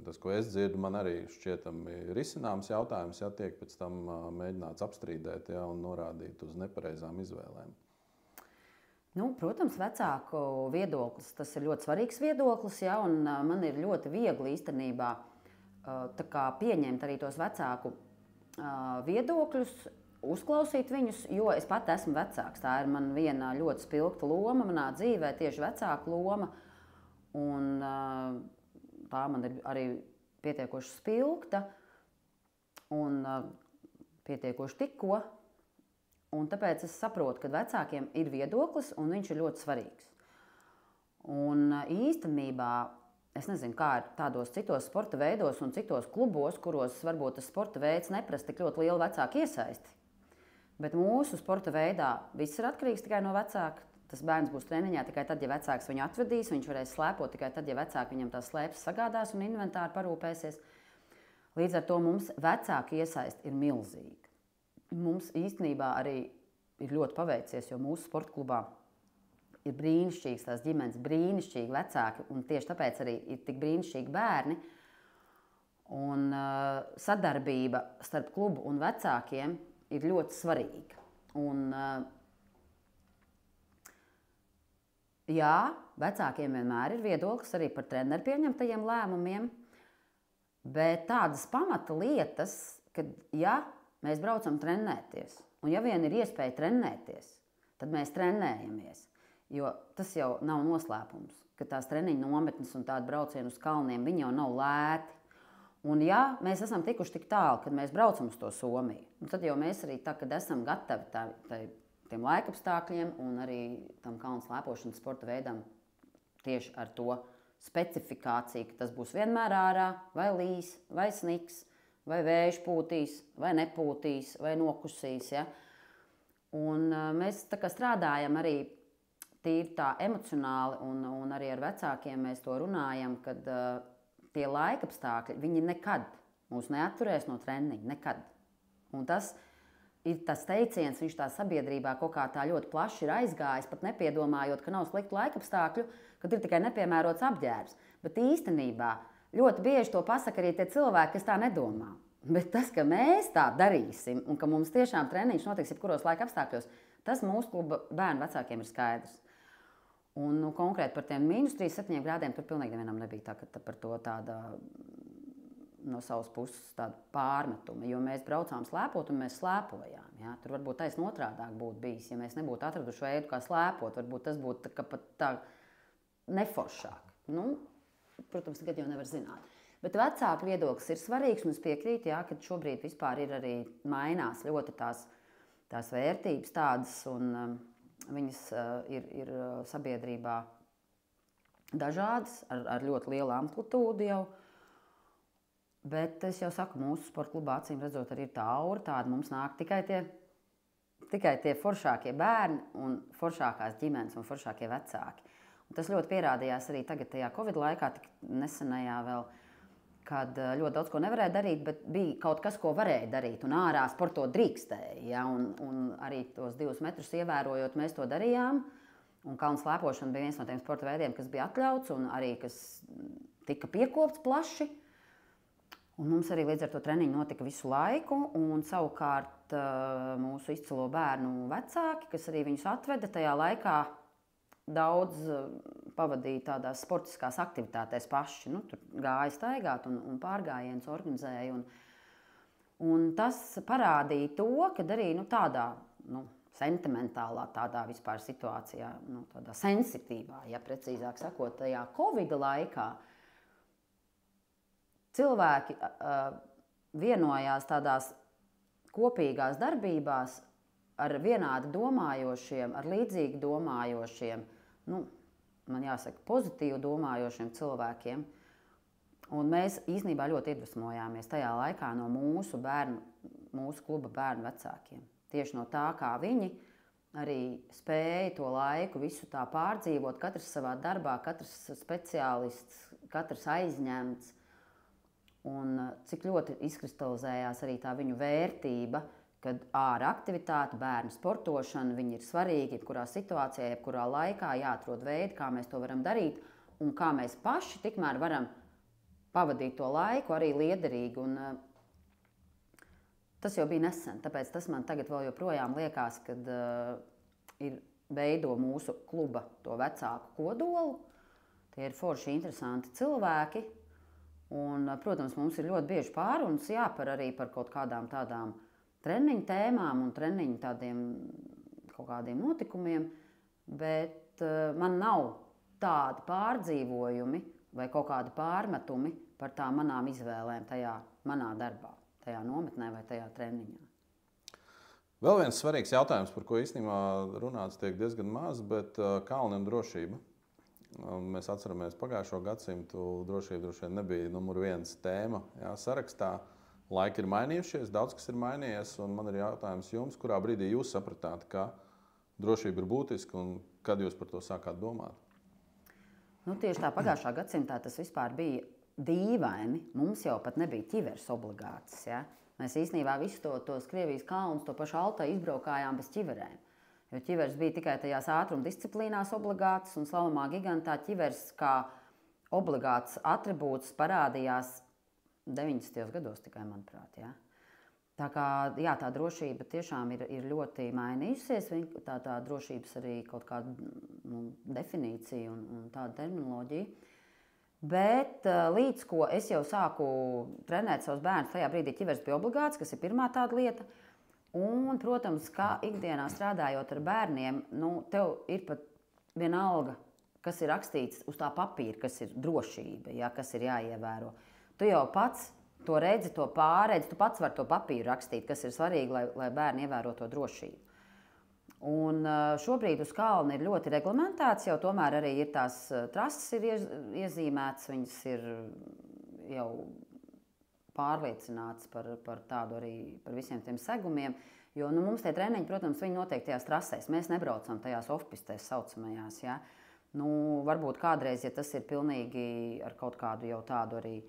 tas, ko es dzirdu, man arī šķietami risināms jautājums, ja tiek pēc tam mēģināts apstrīdēt, ja, un norādīt uz nepareizām izvēlēm. Protams, vecāku viedoklis, tas ir ļoti svarīgs viedoklis, ja, un man ir ļoti viegli īstenībā pieņemt arī tos vecāku viedokļus, uzklausīt viņus, jo es pat esmu vecāks. Tā ir man viena ļoti spilgta loma manā dzīvē, tieši vecāka loma. Un tā man ir arī pietiekoši spilgta un pietiekoši tikko. Un tāpēc es saprotu, ka vecākiem ir viedoklis, un viņš ir ļoti svarīgs. Un īstenībā es nezinu, kā ir tādos citos sporta veidos un citos klubos, kuros varbūt tas sporta veids neprasa tik ļoti lielu vecāku iesaisti. Bet mūsu sporta veidā viss ir atkarīgs tikai no vecāka. Tas bērns būs treniņā tikai tad, ja vecāks viņu atvedīs, viņš varēs slēpot tikai tad, ja vecāki viņam tās slēpes sagādās un inventāru parūpēsies. Līdz ar to mums vecāka iesaisti ir milzīga. Mums īstenībā arī ir ļoti paveicies, jo mūsu sporta klubā ir brīnišķīgas tās ģimenes, brīnišķīgi vecāki, un tieši tāpēc arī ir tik brīnišķīgi bērni. Un sadarbība starp klubu un vecākiem ir ļoti svarīga. Un Jā, vecākiem vienmēr ir viedoklis arī par treneru pieņemtajiem lēmumiem, bet tādas pamata lietas, kad ja mēs braucam trenēties, un ja vien ir iespēja trenēties, tad mēs trenējamies. Jo tas jau nav noslēpums, ka tās treniņu nometnes un tādi braucieni uz kalniem, viņi jau nav lēti. Un ja mēs esam tikuši tik tālu, kad mēs braucam uz to Somiju, tad jau mēs arī tā, kad esam gatavi tiem laikapstākļiem un arī tam kalnu slēpošanas sporta veidam tieši ar to specifikāciju, ka tas būs vienmēr ārā, vai līs, vai sniks, vai vējš pūtīs, vai nepūtīs, vai nokusīs. Ja? Un mēs tā kā strādājam arī tīri tā emocionāli un arī ar vecākiem mēs to runājam, kad tie laikapstākļi, viņi nekad mūs neatturēs no treniņa, nekad. Un tas ir tas teiciens, viņš tā sabiedrībā kaut kā tā ļoti plaši ir aizgājis, pat nepiedomājot, ka nav sliktu laikapstākļu, kad ir tikai nepiemērots apģērbs. Bet īstenībā ļoti bieži to pasaka arī tie cilvēki, kas tā nedomā. Bet tas, ka mēs tā darīsim un ka mums tiešām treniņš notiks jebkuros laika apstākļos, tas mūsu kluba bērnu vecākiem ir skaidrs. Un konkrēti par tiem -37 grādiem tur pilnīgi nevienam nebija tā, ka par to tāda no savas puses tāda pārmetuma, jo mēs braucām slēpot un mēs slēpojām. Ja? Tur varbūt taisn otrādāk būtu bijis, ja mēs nebūtu atraduši veidu, kā slēpot, varbūt tas būtu pat tā neforšāk. Nu, protams, tagad jau nevar zināt. Bet vecāku viedoklis ir svarīgs, un es piekrītu, ja, ka šobrīd vispār ir arī mainās ļoti tās vērtības tādas, un viņas ir sabiedrībā dažādas, ar ļoti lielu amplitūdu jau. Bet es jau saku, mūsu sporta klubā acīm redzot arī ir tā aura tāda, mums nāk tikai tie foršākie bērni un foršākās ģimenes un foršākie vecāki. Un tas ļoti pierādījās arī tagad tajā Covid laikā, tik nesenajā vēl, kad ļoti daudz ko nevarēja darīt, bet bija kaut kas, ko varēja darīt, un ārā sportot drīkstēja. Ja? Un arī tos 2 metrus ievērojot, mēs to darījām. Un kalnu slēpošana bija viens no tiem sporta veidiem, kas bija atļauts un arī kas tika piekopts plaši. Un mums arī līdz ar to treniņu notika visu laiku, un savukārt mūsu izcilo bērnu vecāki, kas arī viņus atveda tajā laikā, daudz pavadīja tādās sportiskās aktivitātēs paši. Nu, tur gāja staigāt un pārgājienus organizēja. Un tas parādīja to, ka arī tādā sentimentālā tādā vispār situācijā, tādā sensitīvā, ja precīzāk sakot, tajā Covid laikā, cilvēki vienojās tādās kopīgās darbībās ar vienādi domājošiem, ar līdzīgi domājošiem, man jāsaka, pozitīvi domājošiem cilvēkiem. Un mēs īstenībā ļoti iedvesmojāmies tajā laikā no mūsu kluba bērnu vecākiem. Tieši no tā, kā viņi arī spēja to laiku visu tā pārdzīvot, katrs savā darbā, katrs speciālists, katrs aizņemts. Un cik ļoti izkristalizējās arī tā viņu vērtība, kad ārā aktivitāte, bērnu sportošana, viņi ir svarīgi, jebkurā situācijā, jebkurā laikā jāatrod veidi, kā mēs to varam darīt un kā mēs paši tikmēr varam pavadīt to laiku arī liederīgi. Un tas jau bija nesen, tāpēc tas man tagad vēl joprojām liekas, kad ir veido mūsu kluba to vecāku kodolu. Tie ir forši interesanti cilvēki. Un, protams, mums ir ļoti bieži pārunas arī par kaut kādām tādām treniņu tēmām un treniņu tādiem kaut kādiem notikumiem, bet man nav tādi pārdzīvojumi vai kaut kādi pārmetumi par tām manām izvēlēm tajā manā darbā, tajā nometnē vai tajā treniņā. Vēl viens svarīgs jautājums, par ko īstenībā runāts tiek diezgan maz, bet kalnu drošība. Mēs atceramies pagājušo gadsimtu, drošība droši vien nebija numur 1 tēma sarakstā. Laiki ir mainījušies, daudz kas ir mainījies, un man ir jautājums jums, kurā brīdī jūs sapratāt, ka drošība ir būtiska un kad jūs par to sākāt domāt? Tieši tā pagājušā gadsimtā tas vispār bija dīvaini. Mums jau pat nebija ķiveres obligātas. Ja? Mēs īstenībā visu tos Krievijas kalnus, to pašu Altaju izbraukājām bez ķiverēm. Jo ķiveres bija tikai tajās ātruma disciplīnās obligātas, un slalomā gigantā ķiveres kā obligāts atribūts parādījās 90. gados tikai, manuprāt. Ja? Tā kā, jā, tā drošība tiešām ir ļoti mainījusies. Tā drošības arī kaut kāda definīcija un tāda terminoloģija. Bet līdz ko es jau sāku trenēt savus bērnus, tajā brīdī ķivers bija obligāts, kas ir pirmā tāda lieta. Un, protams, kā ikdienā strādājot ar bērniem, tev ir pat vienalga, kas ir rakstīts uz tā papīra, kas ir drošība, ja, kas ir jāievēro. Tu jau pats to redzi, to pārredzi, tu pats vari to papīru rakstīt, kas ir svarīgi, lai bērni ievēro to drošību. Un šobrīd uz kalna ir ļoti reglamentēts, jau tomēr arī ir tās trases ir iezīmētas, viņas ir jau pārliecināts par tādu arī par visiem tiem segumiem, jo mums tie treniņi, protams, viņi notiek tajās trasēs. Mēs nebraucam tajās off-pistēs saucamajās, ja. Varbūt kādreiz, ja tas ir pilnīgi ar kaut kādu jau tādu arī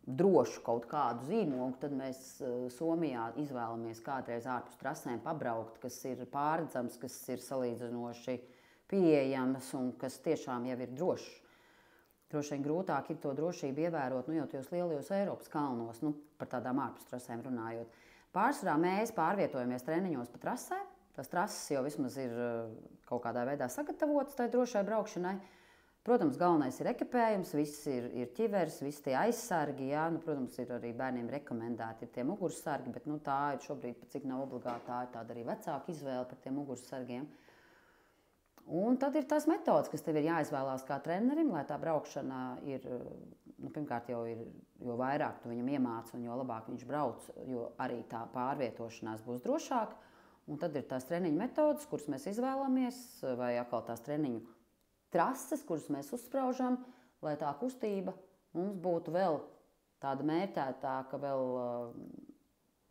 drošu kaut kādu zīmogu, tad mēs Somijā izvēlamies kādreiz ārpus trasēm pabraukt, kas ir pārredzams, kas ir salīdzinoši pieejams un kas tiešām jau ir drošs. Droši vien grūtāk ir to drošību ievērot, jau tajos lielajos Eiropas kalnos, par tādām ārpus trasēm runājot. Pārsvarā mēs pārvietojamies treniņos pa trasēm. Tas trases jau vismaz ir kaut kādā veidā sagatavotas tai drošai braukšanai. Protams, galvenais ir ekipējums, viss ir ķivers, visi tie aizsargi. Jā. Protams, ir arī bērniem rekomendēti tie mugursargi, bet tā ir šobrīd, cik nav obligāti, tā ir tāda arī vecāka izvēle par tiem mugursargiem. Un tad ir tās metodas, kas tev ir jāizvēlās kā trenerim, lai tā braukšana ir, pirmkārt jau ir, jo vairāk tu viņam iemāci un jo labāk viņš brauc, jo arī tā pārvietošanās būs drošāka. Un tad ir tās treniņu metodas, kuras mēs izvēlamies, vai atkal tās treniņu trases, kuras mēs uzspraužam, lai tā kustība mums būtu vēl tāda mērķētāka, vēl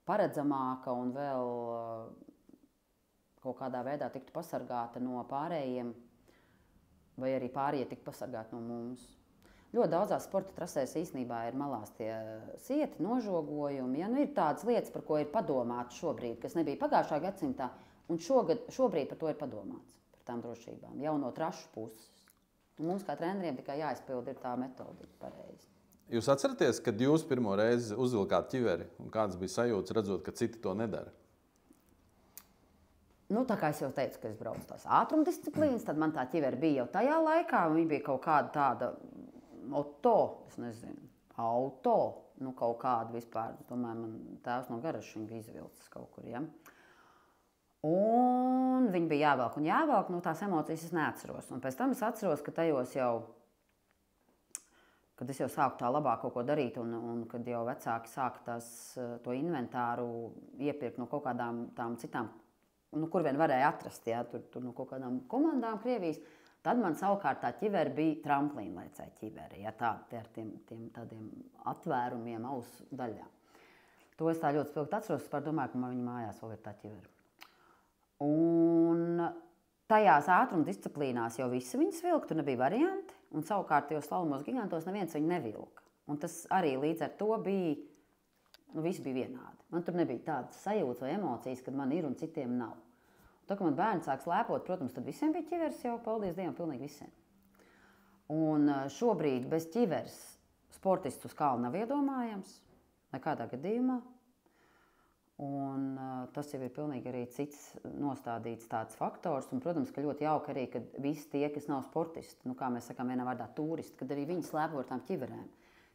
paredzamāka un vēl kaut kādā veidā tiktu pasargāta no pārējiem, vai arī pārējie tiktu pasargāti no mums. Ļoti daudzās sporta trasēs īstenībā ir malās tie sieti, nožogojumi. Ja, ir tādas lietas, par ko ir padomāts šobrīd, kas nebija pagājušā gadsimtā, un šobrīd par to ir padomāts, par tām drošībām, jau no trašu puses. Un mums kā treneriem tikai jāizpild ir tā metodika pareizi. Jūs atceraties, kad jūs pirmo reizi uzvilkāt ķiveri, un kāds bija sajūts redzot, ka citi to nedara? Tā kā es jau teicu, ka es braucu tās ātrumdisciplīnas, tad man tā ķiveri bija jau tajā laikā, un viņa bija kaut kāda tāda auto, kaut kāda vispār. Domāju, man tēvs no garažas viņa bija izvilcis kaut kur, ja. Un viņa bija jāvelk un jāvelk, tās emocijas es neatceros. Un pēc tam es atceros, ka tajos jau, kad es jau sāku tā labāk kaut ko darīt, un kad jau vecāki sāka to inventāru iepirkt no kaut kādām tām citām, kur vien varēja atrast, ja, tur no kaut kādām komandām Krievijas, tad man savukārt tā ķiveri bija tramplīnlaicēja ķiveri, ja, ar tiem tādiem atvērumiem ausu daļām. To es tā ļoti spilgti atceros, es domāju, ka man viņa mājās vēl ir tā ķiveri. Un tajās ātrumdisciplīnās jau visi viņas vilka, tur nebija varianti, un savukārt tajos slalomos gigantos neviens viņu nevilka. Un tas arī līdz ar to bija, viss bija vienādi. Man tur nebija tādas sajūtas vai emocijas, kad man ir un citiem nav. Tā, kad man bērni sāk slēpot, protams, tad visiem bija ķiveres jau, paldies Dievam, pilnīgi visiem. Un šobrīd bez ķiveres sportists uz kalna nav iedomājams, nekādā gadījumā. Un tas jau ir pilnīgi arī cits nostādīts tāds faktors. Un, protams, ka ļoti jauki arī, kad visi tie, kas nav sportisti, kā mēs sakām vienā vārdā turisti, kad arī viņi slēpo ar tām ķiverēm.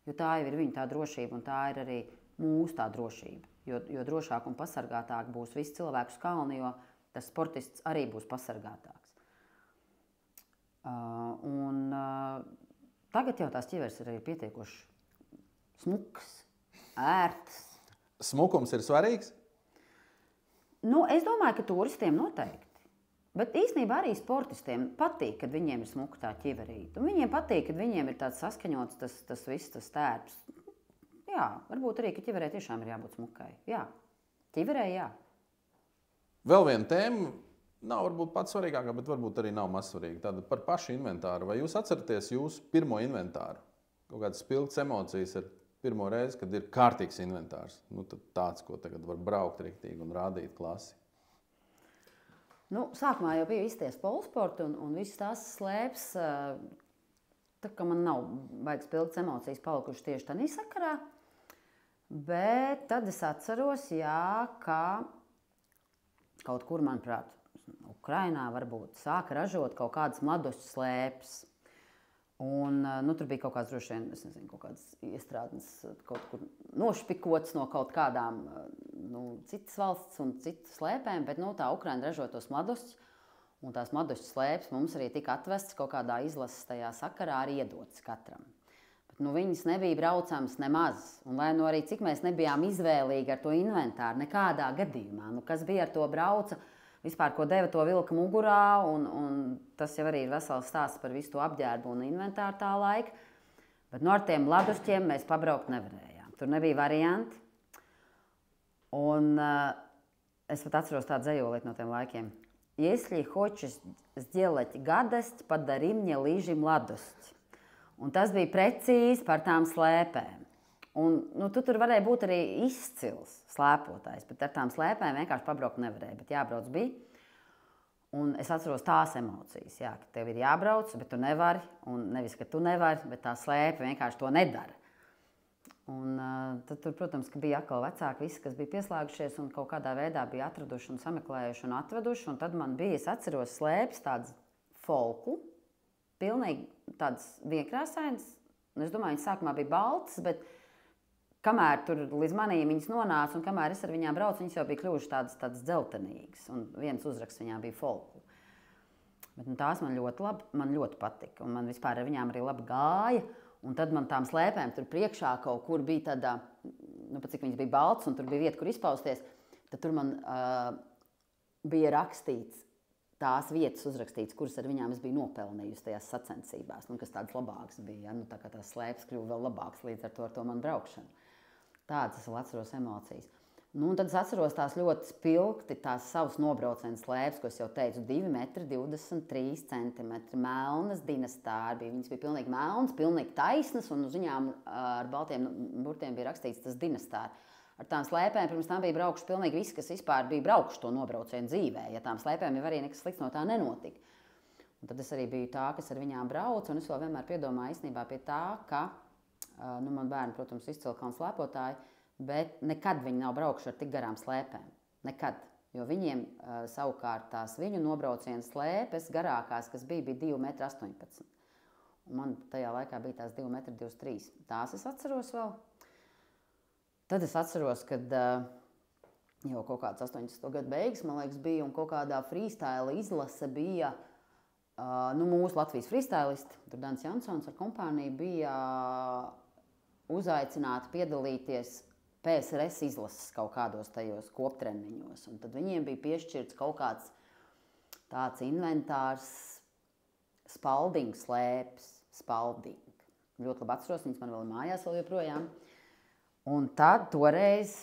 Jo tā jau ir viņa tā drošība un tā ir arī mūsu tā drošība. Jo drošāk un pasargātāk būs visi cilvēki uz kalna, jo tas sportists arī būs pasargātāks. Tagad jau tās ķiveres ir arī pietiekoši smukas, ērtas. Smukums ir svarīgs? Es domāju, ka turistiem noteikti. Bet īstenībā arī sportistiem patīk, kad viņiem ir smuka tā ķiverīte. Un viņiem patīk, kad viņiem ir tāds saskaņots tas viss, tas tērps. Jā, varbūt arī, ka ķiverē tiešām ir jābūt smukai. Jā, ķiverē jā. Vēl viena tēma, nav varbūt pats svarīgākā, bet varbūt arī nav maz svarīga. Tāda par pašu inventāru. Vai jūs atceraties jūsu pirmo inventāru? Kaut kādas spilgtas emocijas ar pirmo reizi, kad ir kārtīgs inventārs. Tāds, ko tagad var braukt riktīgi un rādīt klasi. Sākumā jau bija visi tie spolsporti un viss tās slēps. Tā kā man nav baigas spilgtas emocijas palikušas tieši tādā sakarā. Bet tad es atceros, jā, ka kaut kur, manuprāt, Ukrainā varbūt sāka ražot kaut kādas mladošas slēpes. Un, tur bija kaut kāds droši vien, es nezinu, kaut kādas iestrādnes kaut kur nošpikots no kaut kādām citas valsts un citu slēpēm, bet tā Ukraina ražo tos mladošas, un tās mladošas slēpes mums arī tika atvestas kaut kādā izlases tajā sakarā arī iedotas katram. Viņas nebija braucamas nemaz. Un lai arī cik mēs nebijām izvēlīgi ar to inventāru, nekādā gadījumā. Kas bija ar to brauca, vispār ko deva to vilka mugurā, un tas jau arī ir vesels stāsts par visu to apģērbu un inventāru tā laika. Bet ar tiem ladušķiem mēs pabraukt nevarējām. Tur nebija varianti. Un es pat atceros tādu dzejolīti no tiem laikiem. Если хочешь сделать гадость, подари мне лыжи младости. Un tas bija precīzi par tām slēpēm. Un, tu tur varēja būt arī izcils slēpotājs, bet ar tām slēpēm vienkārši pabraukt nevarēja. Bet jābrauc bija. Un es atceros tās emocijas, jā, ka tev ir jābrauc, bet tu nevari. Un nevis, ka tu nevari, bet tā slēpe vienkārši to nedara. Un tad tur, protams, ka bija atkal vecāki visi, kas bija pieslēgušies un kaut kādā veidā bija atraduši un sameklējuši un atveduši. Un tad man bija, es atceros, slēpes tādas folku. Pilnīgi tādas vienkrāsainas. Es domāju, viņas sākumā bija baltas, bet kamēr tur līdz manījiem viņas nonāca un kamēr es ar viņām braucu, viņas jau bija kļuvušas tādas dzeltenīgas. Un viens uzraksts viņām bija folku. Bet tās man ļoti patika. Un man vispār ar viņām arī labi gāja. Un tad man tām slēpēm tur priekšā kaut kur bija tādā, pat cik viņas bija baltas un tur bija vieta, kur izpausties, tad tur man bija rakstīts, tās vietas uzrakstīts, kuras ar viņām es biju nopelnījusi tajās sacensībās, kas tādas labākas bija. Ja? Tā kā tās slēpes kļuva vēl labākas līdz ar to manu braukšanu. Tādas es vēl atceros emocijas. Un tad es atceros tās ļoti spilgti, tās savas nobraucienas slēpes, ko es jau teicu, 2,23 m, melnas dinastāri bija. Viņas bija pilnīgi melnas, pilnīgi taisnas, un uz viņām ar baltiem burtiem bija rakstīts tas dinastāri. Ar tām slēpēm pirms tam bija braukuši pilnīgi visi, kas vispār bija braukuši to nobraucienu dzīvē. Ja tām slēpēm jau arī nekas slikts no tā nenotika. Un tad es arī biju tā, kas ar viņām braucu, un es vēl vienmēr piedomāju īstenībā pie tā, ka man bērni, protams, izcili kalnu slēpotāji, bet nekad viņi nav braukuši ar tik garām slēpēm. Nekad. Jo viņiem savukārt tās viņu nobraucienu slēpes garākās, kas bija 2,18 m. Un man tajā laikā bija tās 2,23 m. Tās es atceros vēl. Tad es atceros, kad jau kaut kāds 80. gadu beigas, man liekas, bija un kaut kādā freestyle izlase bija mūsu Latvijas freestylisti, tur Dans Jansons ar kompāniju bija uzaicināti piedalīties PSRS izlases kaut kādos tajos koptreniņos. Un tad viņiem bija piešķirts kaut kāds tāds inventārs spalding slēpes, spalding. Ļoti labi atceros, viņas man vēl ir mājās vēl joprojām. Un tad toreiz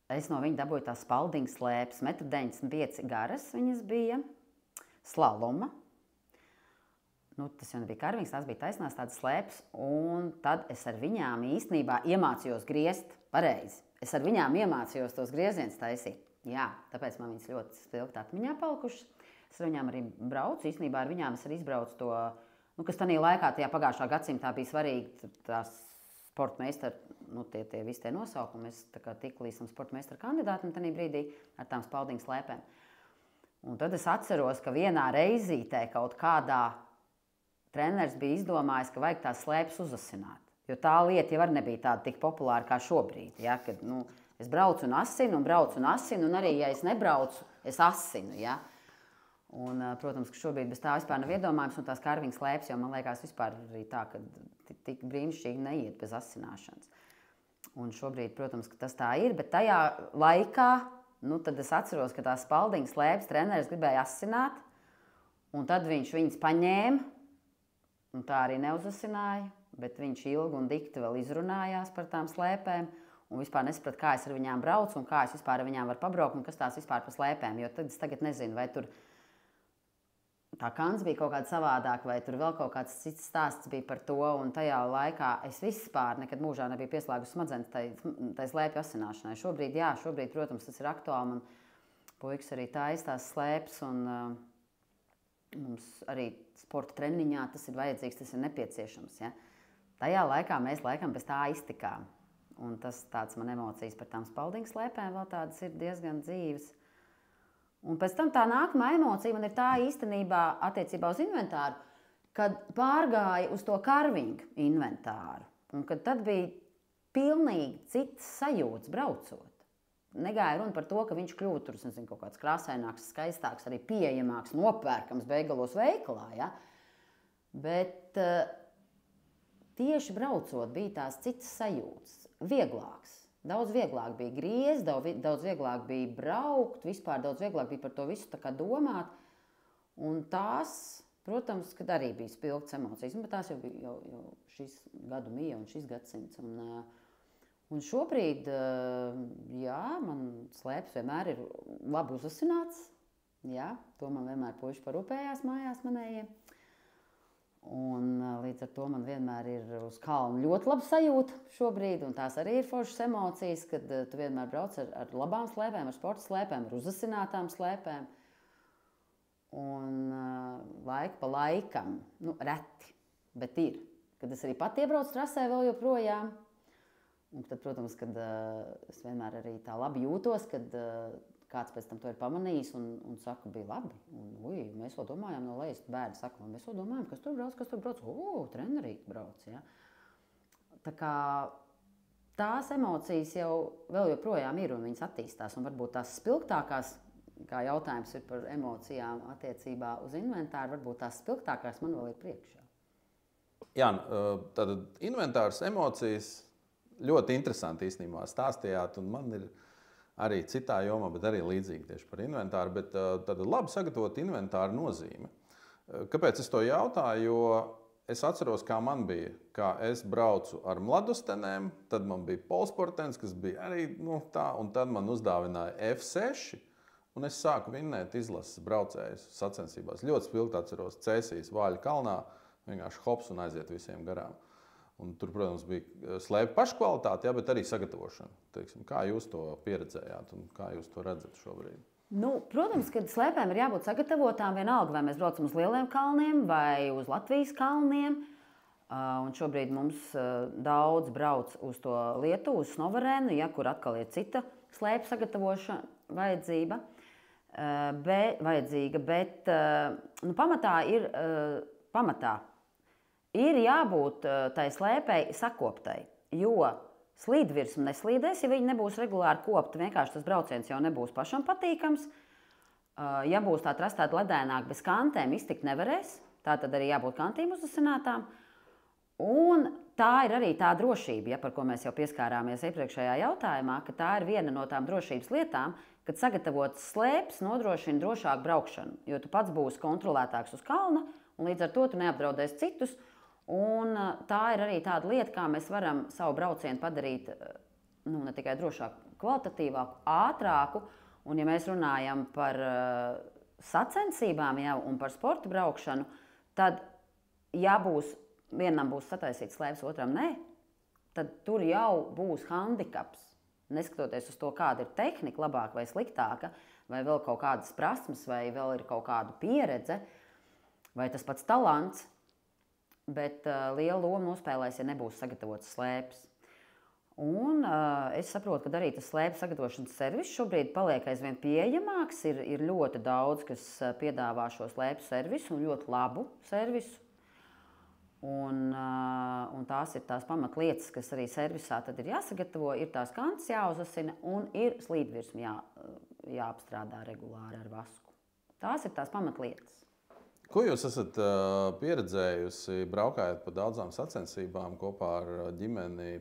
es no viņa dabūju tās spalding slēpes, 1,95 m garas viņas bija, slaloma. Tas jau nebija karvings, tās bija taisnās tādas slēpes, un tad es ar viņām īstenībā iemācījos griezt pareizi. Es ar viņām iemācījos tos griezienus taisīt. Jā, tāpēc man viņas ļoti spilgti atmiņā palikušas. Es ar viņām arī braucu, īstenībā ar viņām es arī izbraucu to, kas tajā laikā, tajā pagājušā gadsimtā bija svarīgi, tās sportmeistari, tie visi tie nosaukumi, es tiku līdz sportmeistaru kandidātam tajā brīdī ar tām spalding slēpēm. Un tad es atceros, ka vienā reizītē kaut kādā treneris bija izdomājis, ka vajag tās slēpes uzasināt. Jo tā lieta jau arī nebija tāda tik populāra kā šobrīd. Ja? Kad es braucu un asinu, un arī, ja es nebraucu, es asinu. Ja? Un, protams, ka šobrīd bez tā vispār nav iedomājums, un tās karvings slēpes jau, man liekas, vispār arī tā, ka tik brīnišķīgi neiet bez asināšanas. Un šobrīd, protams, ka tas tā ir, bet tajā laikā, tad es atceros, ka tās spalding slēpes treneris gribēja asināt, un tad viņš viņas paņēma, un tā arī neuzasināja, bet viņš ilgi un dikti vēl izrunājās par tām slēpēm, un vispār nesaprata, kā es ar viņām braucu, un kā es vispār ar viņām varu pabraukt, un kas tās vispār par slēpēm, jo tad es tagad nezinu, vai tur tā kants bija kaut kāda savādāka, vai tur vēl kaut kāds cits stāsts bija par to, un tajā laikā es vispār nekad mūžā nebiju pieslēgusi smadzenes tai slēpju asināšanai. Šobrīd, protams, tas ir aktuāli, un puikas arī taisa tās slēpes, un mums arī sporta treniņā tas ir vajadzīgs, tas ir nepieciešams. Ja? Tajā laikā mēs laikam bez tā iztikām. Un tas tāds man emocijas par tām spaldingu slēpēm vēl tādas ir diezgan dzīves. Un pēc tam tā nākamā emocija man ir tā īstenībā attiecībā uz inventāru, kad pārgāja uz to karvingu inventāru. Un kad tad bija pilnīgi cits sajūts braucot. Negāja runa par to, ka viņš kļūtu tur, nezinu, kaut kāds krāsaināks, skaistāks, arī pieejamāks, nopērkams beigalos veikalā. Ja? Bet tieši braucot bija tās citas sajūtas. Vieglāks. Daudz vieglāk bija griezt, daudz vieglāk bija braukt, vispār daudz vieglāk bija par to visu tā kā domāt. Un tās, protams, kad arī bija spilgtas emocijas, bet tās jau bija jau šis gadu mija un šis gadsimts. Un šobrīd, jā, man slēpes vienmēr ir labi uzasināts. Jā, to man vienmēr puiši parūpējās mājās manējie. Un līdz ar to man vienmēr ir uz kalna ļoti laba sajūta šobrīd. Un tās arī ir foršas emocijas, kad tu vienmēr brauc ar labām slēpēm, ar sporta slēpēm, ar uzasinātām slēpēm. Un laiku pa laikam, reti, bet ir. Kad es arī pat iebraucu trasē vēl joprojām. Un tad, protams, kad es vienmēr arī tā labi jūtos, kad kāds pēc tam to ir pamanījis un saka, bija labi. Un, mēs vēl domājām no lejas, bērni saka, mēs vēl domājām, kas tur brauc. Trenerīt brauc, ja. Tā kā tās emocijas jau vēl joprojām ir un viņas attīstās. Un varbūt tās spilgtākās, kā jautājums ir par emocijām attiecībā uz inventāru, varbūt tās spilgtākās man vēl ir priekšā. Jā, tātad inventārs, emocijas ļoti interesanti īstenībā stāstījāt, un man ir arī citā jomā, bet arī līdzīgi tieši par inventāru, bet tāda labi sagatavot inventāru nozīme. Kāpēc es to jautāju? Jo es atceros, kā man bija, kā es braucu ar mladustenēm, tad man bija polsportens, kas bija arī tā, un tad man uzdāvināja F6, un es sāku vinnēt izlases braucējus sacensībās. Ļoti spilgti atceros Cēsīs, Vāļu kalnā, vienkārši hops un aiziet visiem garām. Un tur, protams, bija slēpju paškvalitāte, bet arī sagatavošana. Teiksim, kā jūs to pieredzējāt un kā jūs to redzat šobrīd? Protams, ka slēpēm ir jābūt sagatavotām vienalga, vai mēs braucam uz lieliem kalniem vai uz Latvijas kalniem. Un šobrīd mums daudz brauc uz to Lietuvu, uz Snovarēnu, kur atkal ir cita slēpju sagatavošana vajadzīga. Bet pamatā ir jābūt tai slēpēji sakoptai, jo slīdvirsma neslīdēs, ja viņi nebūs regulāri kopti. Vienkārši tas brauciens jau nebūs pašam patīkams. Ja būs tā trastēta ledēnāk bez kantēm, iztikt nevarēs. Tā tad arī jābūt kantīm uzasinātām. Un tā ir arī tā drošība, par ko mēs jau pieskārāmies iepriekšējā jautājumā, ka tā ir viena no tām drošības lietām, kad sagatavots slēpes nodrošina drošāku braukšanu, jo tu pats būsi kontrolētāks uz kalna, un līdz ar to tu neapdraudēsi citus. Un tā ir arī tāda lieta, kā mēs varam savu braucienu padarīt ne tikai drošāku, kvalitatīvāku, ātrāku. Un, ja mēs runājam par sacensībām un par sporta braukšanu, tad, ja vienam būs sataisīts slēpes, otram nē, tad tur jau būs handikaps. Neskatoties uz to, kāda ir tehnika, labāka vai sliktāka, vai vēl kaut kādas prasmes, vai vēl ir kaut kāda pieredze, vai tas pats talants. Bet liela loma nospēlēs, ja nebūs sagatavots slēpes. Un es saprotu, ka arī tas slēpju sagatavošanas servis šobrīd paliek aizvien pieejamāks. Ir ļoti daudz, kas piedāvā šo slēpju servisu un ļoti labu servisu. Un tās ir tās pamatlietas, kas arī servisā tad ir jāsagatavo. Ir tās kantas jāuzasina un ir slīdvirsma jāapstrādā regulāri ar vasku. Tās ir tās pamatlietas. Ko jūs esat pieredzējusi, braukājot pa daudzām sacensībām kopā ar ģimeni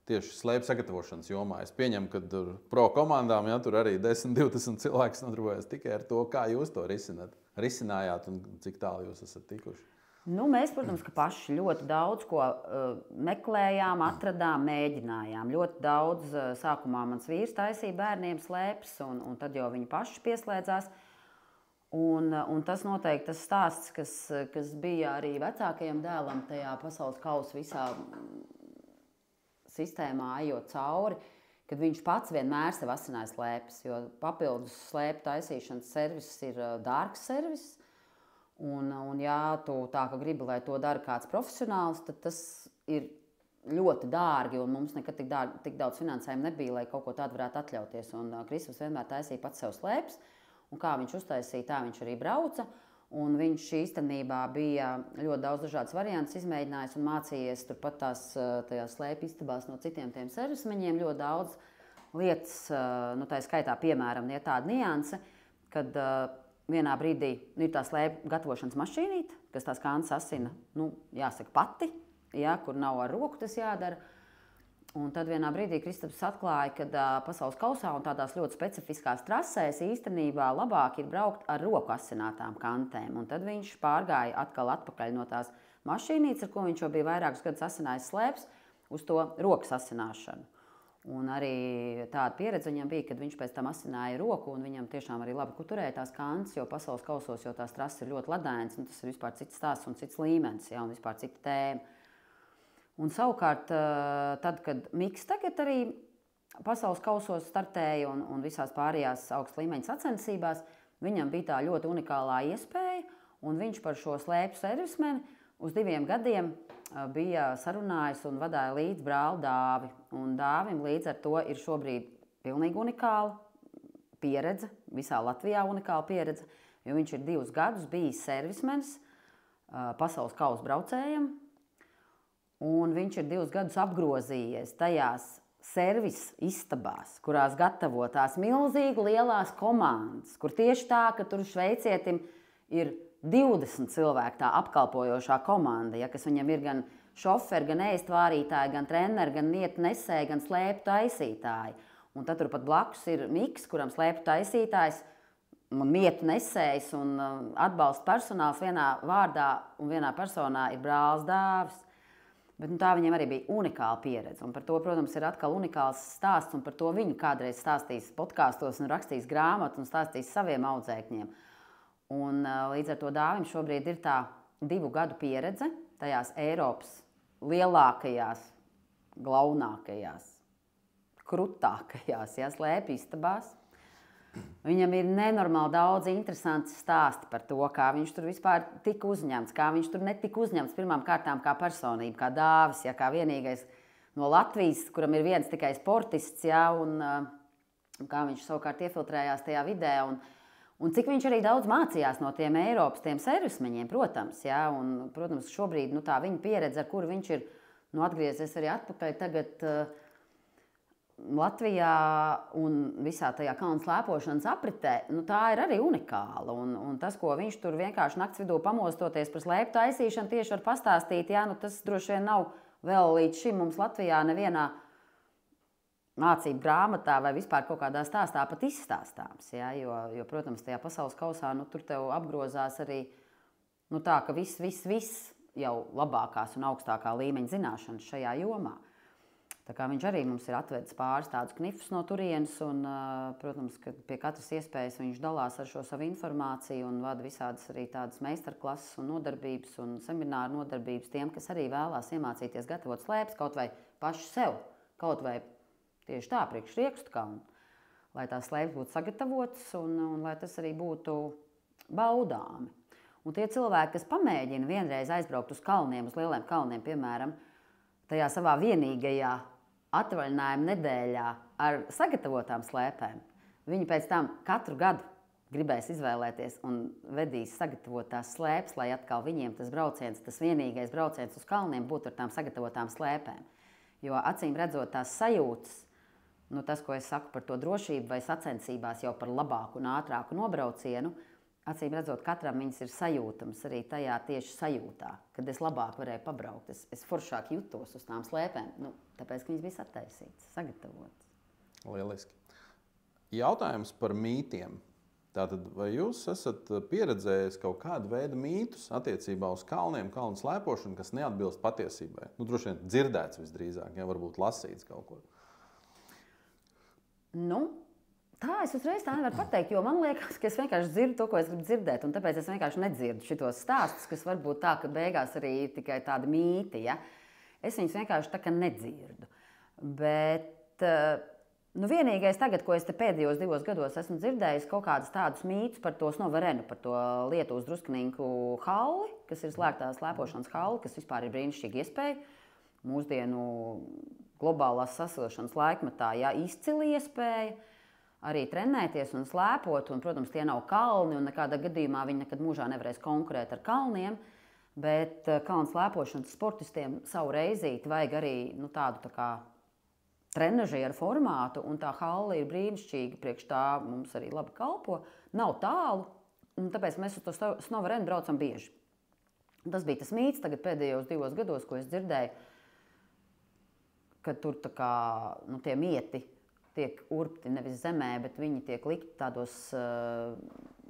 tieši slēpju sagatavošanas jomā? Es pieņemu, ka tur pro komandām tur arī 10-20 cilvēks nodarbojas tikai ar to, kā jūs to risinājāt un cik tālu jūs esat tikuši. Mēs, protams, ka paši ļoti daudz ko meklējām, atradām, mēģinājām. Ļoti daudz sākumā mans vīrs taisīja bērniem slēpes, un tad jau viņi paši pieslēdzās. Un tas noteikti tas stāsts, kas bija arī vecākajam dēlam tajā pasaules kausa visā sistēmā ejot cauri, kad viņš pats vienmēr sev asināja slēpes, jo papildus slēpju taisīšanas servis ir dārgs servis. Un ja tu tā, ka gribi, lai to dara kāds profesionāls, tad tas ir ļoti dārgi, un mums nekad tik daudz finansējumu nebija, lai kaut ko tādu varētu atļauties. Un Kristaps vienmēr taisīja pats sev slēpes, un kā viņš uztaisīja, tā viņš arī brauca. Un viņš īstenībā bija ļoti daudz dažādas variantus izmēģinājis un mācījies turpat tajās slēpju istabās no citiem tiem servismeņiem. Ļoti daudz lietas, tā skaitā, piemēram, ir tāda nianse, kad vienā brīdī ir tā slēpju gatavošanas mašīnīte, kas tās kantas asina, jāsaka pati, kur nav ar roku tas jādara. Un tad vienā brīdī Kristaps atklāja, ka pasaules kausā un tādās ļoti specifiskās trasēs īstenībā labāk ir braukt ar roku asinātām kantēm. Un tad viņš pārgāja atpakaļ no tās mašīnītes, ar ko viņš jau bija vairākus gadus asinājis slēpes, uz to rokas asināšanu. Un arī tāda pieredze viņam bija, kad viņš pēc tam asināja roku, un viņam tiešām arī labi turēja tās kantas, jo pasaules kausos jau tās trases ir ļoti ledēnas, un tas ir vispār cits stāsts un cits līmenis, un vispār cita tēma. Un savukārt, tad, kad Miks tagad arī pasaules kausos startēja un visās pārējās augsta līmeņa sacensībās, viņam bija tā ļoti unikālā iespēja, un viņš par šo slēpju servismeni uz 2 gadiem bija sarunājis un vadāja līdz brāli Dāvi. Un Dāvim līdz ar to ir šobrīd pilnīgi unikāla pieredze, visā Latvijā unikāla pieredze, jo viņš ir 2 gadus bijis servismenis pasaules kausa braucējiem. Un viņš ir 2 gadus apgrozījies tajās servisa istabās, kurās gatavo tās milzīgi lielās komandas, kur tieši tā, ka tur šveicietim ir 20 cilvēku tā apkalpojošā komanda, kas viņam ir gan šoferi, gan ēstvārītāji, gan treneri, gan nietu nesēji, gan slēpju taisītāji. Un tad turpat blakus ir Miks, kuram slēpju taisītājs un nietu nesējs un atbalsta personāls vienā vārdā un vienā personā ir brālis Dāvis. Bet tā viņiem arī bija unikāla pieredze. Un par to, protams, ir atkal unikāls stāsts. Un par to viņi kādreiz stāstīs podkāstos un rakstīs grāmatu un stāstīs saviem audzēkņiem. Un līdz ar to Dāvim šobrīd ir tā 2 gadu pieredze tajās Eiropas lielākajās, glaunākajās, krutākajās slēpju istabās. Viņam ir nenormāli daudz interesanti stāsti par to, kā viņš tur vispār tika uzņemts, kā viņš tur netika uzņemts pirmām kārtām kā personība, kā Dāvis, kā vienīgais no Latvijas, kuram ir viens tikai sportists, un kā viņš savukārt iefiltrējās tajā vidē, un cik viņš arī daudz mācījās no tiem Eiropas, tiem servismeņiem, protams, un, protams, šobrīd tā viņa pieredze, ar kuru viņš ir atgriezies arī atpakaļ tagad Latvijā un visā tajā kalnu slēpošanas apritē, tā ir arī unikāla. Un tas, ko viņš tur vienkārši nakts vidū pamostoties par slēpju taisīšanu, tieši var pastāstīt, tas droši vien nav vēl līdz šim mums Latvijā nevienā mācību grāmatā vai vispār kaut kādā stāstā pat izstāstāms. Jo, protams, tajā pasaules kausā tur tev apgrozās arī tā, ka viss jau labākās un augstākā līmeņa zināšanas šajā jomā. Tā kā viņš arī mums ir atvedis pāris tādus knifus no turienes, un, protams, ka pie katras iespējas viņš dalās ar šo savu informāciju un vada visādas arī tādas meistarklases un nodarbības un semināru nodarbības tiem, kas arī vēlās iemācīties gatavot slēpes kaut vai paši sev, kaut vai tieši tā priekš riekstu kalnu, lai tās slēpes būtu sagatavotas un lai tas arī būtu baudāmi. Un tie cilvēki, kas pamēģina vienreiz aizbraukt uz kalniem, uz lieliem kalniem, piemēram, tajā savā vienīgajā atvaļinājuma nedēļā ar sagatavotām slēpēm, viņi pēc tam katru gadu gribēs izvēlēties un vedīs sagatavotās slēpes, lai atkal viņiem tas brauciens, tas vienīgais brauciens uz kalniem būtu ar tām sagatavotām slēpēm. Jo acīm redzot tās sajūtas, tas, ko es saku par to drošību vai sacensībās jau par labāku un ātrāku nobraucienu, acīm redzot, katram viņas ir sajūtams arī tajā tieši sajūtā, kad es labāk varēju pabraukt. Es foršāk jutos uz tām slēpēm, tāpēc, ka viņas bija sataisītas, sagatavotas. Lieliski. Jautājums par mītiem. Tātad, vai jūs esat pieredzējis kaut kādu veidu mītus attiecībā uz kalniem, kalnu slēpošanu, kas neatbilst patiesībai? Droši vien dzirdēts visdrīzāk, varbūt lasīts kaut ko. Tā es uzreiz tā nevaru pateikt, jo man liekas, ka es vienkārši dzirdu to, ko es gribu dzirdēt, un tāpēc es vienkārši nedzirdu šitos stāstus, kas var būt tā, ka beigās arī ir tikai tādi mīti, Es viņus vienkārši tā kā nedzirdu. Bet vienīgais tagad, ko es te pēdējos 2 gados esmu dzirdējis, kaut kādus tādus mītus par to Snovarenu, par to Lietuvas druskiniku halli, kas ir slēgtā slēpošanas halli, kas vispār ir brīnišķīga iespēja. mūsdienu globālās sasilšanas laikmetā, ja, izcili iespēja arī trenēties un slēpot, un, protams, tie nav kalni, un nekādā gadījumā viņi nekad mūžā nevarēs konkurēt ar kalniem, bet kalnu slēpošanas sportistiem savu reizīti vajag arī tādu tā kā trenažieru formātu, un tā halla ir brīnišķīga, priekš tā mums arī labi kalpo, nav tālu, un tāpēc mēs uz to Snova Arenu braucam bieži. Un tas bija tas mīts tagad pēdējos 2 gados, ko es dzirdēju, kad tur tā kā, tie mieti tiek urpti nevis zemē, bet viņi tiek likti tādos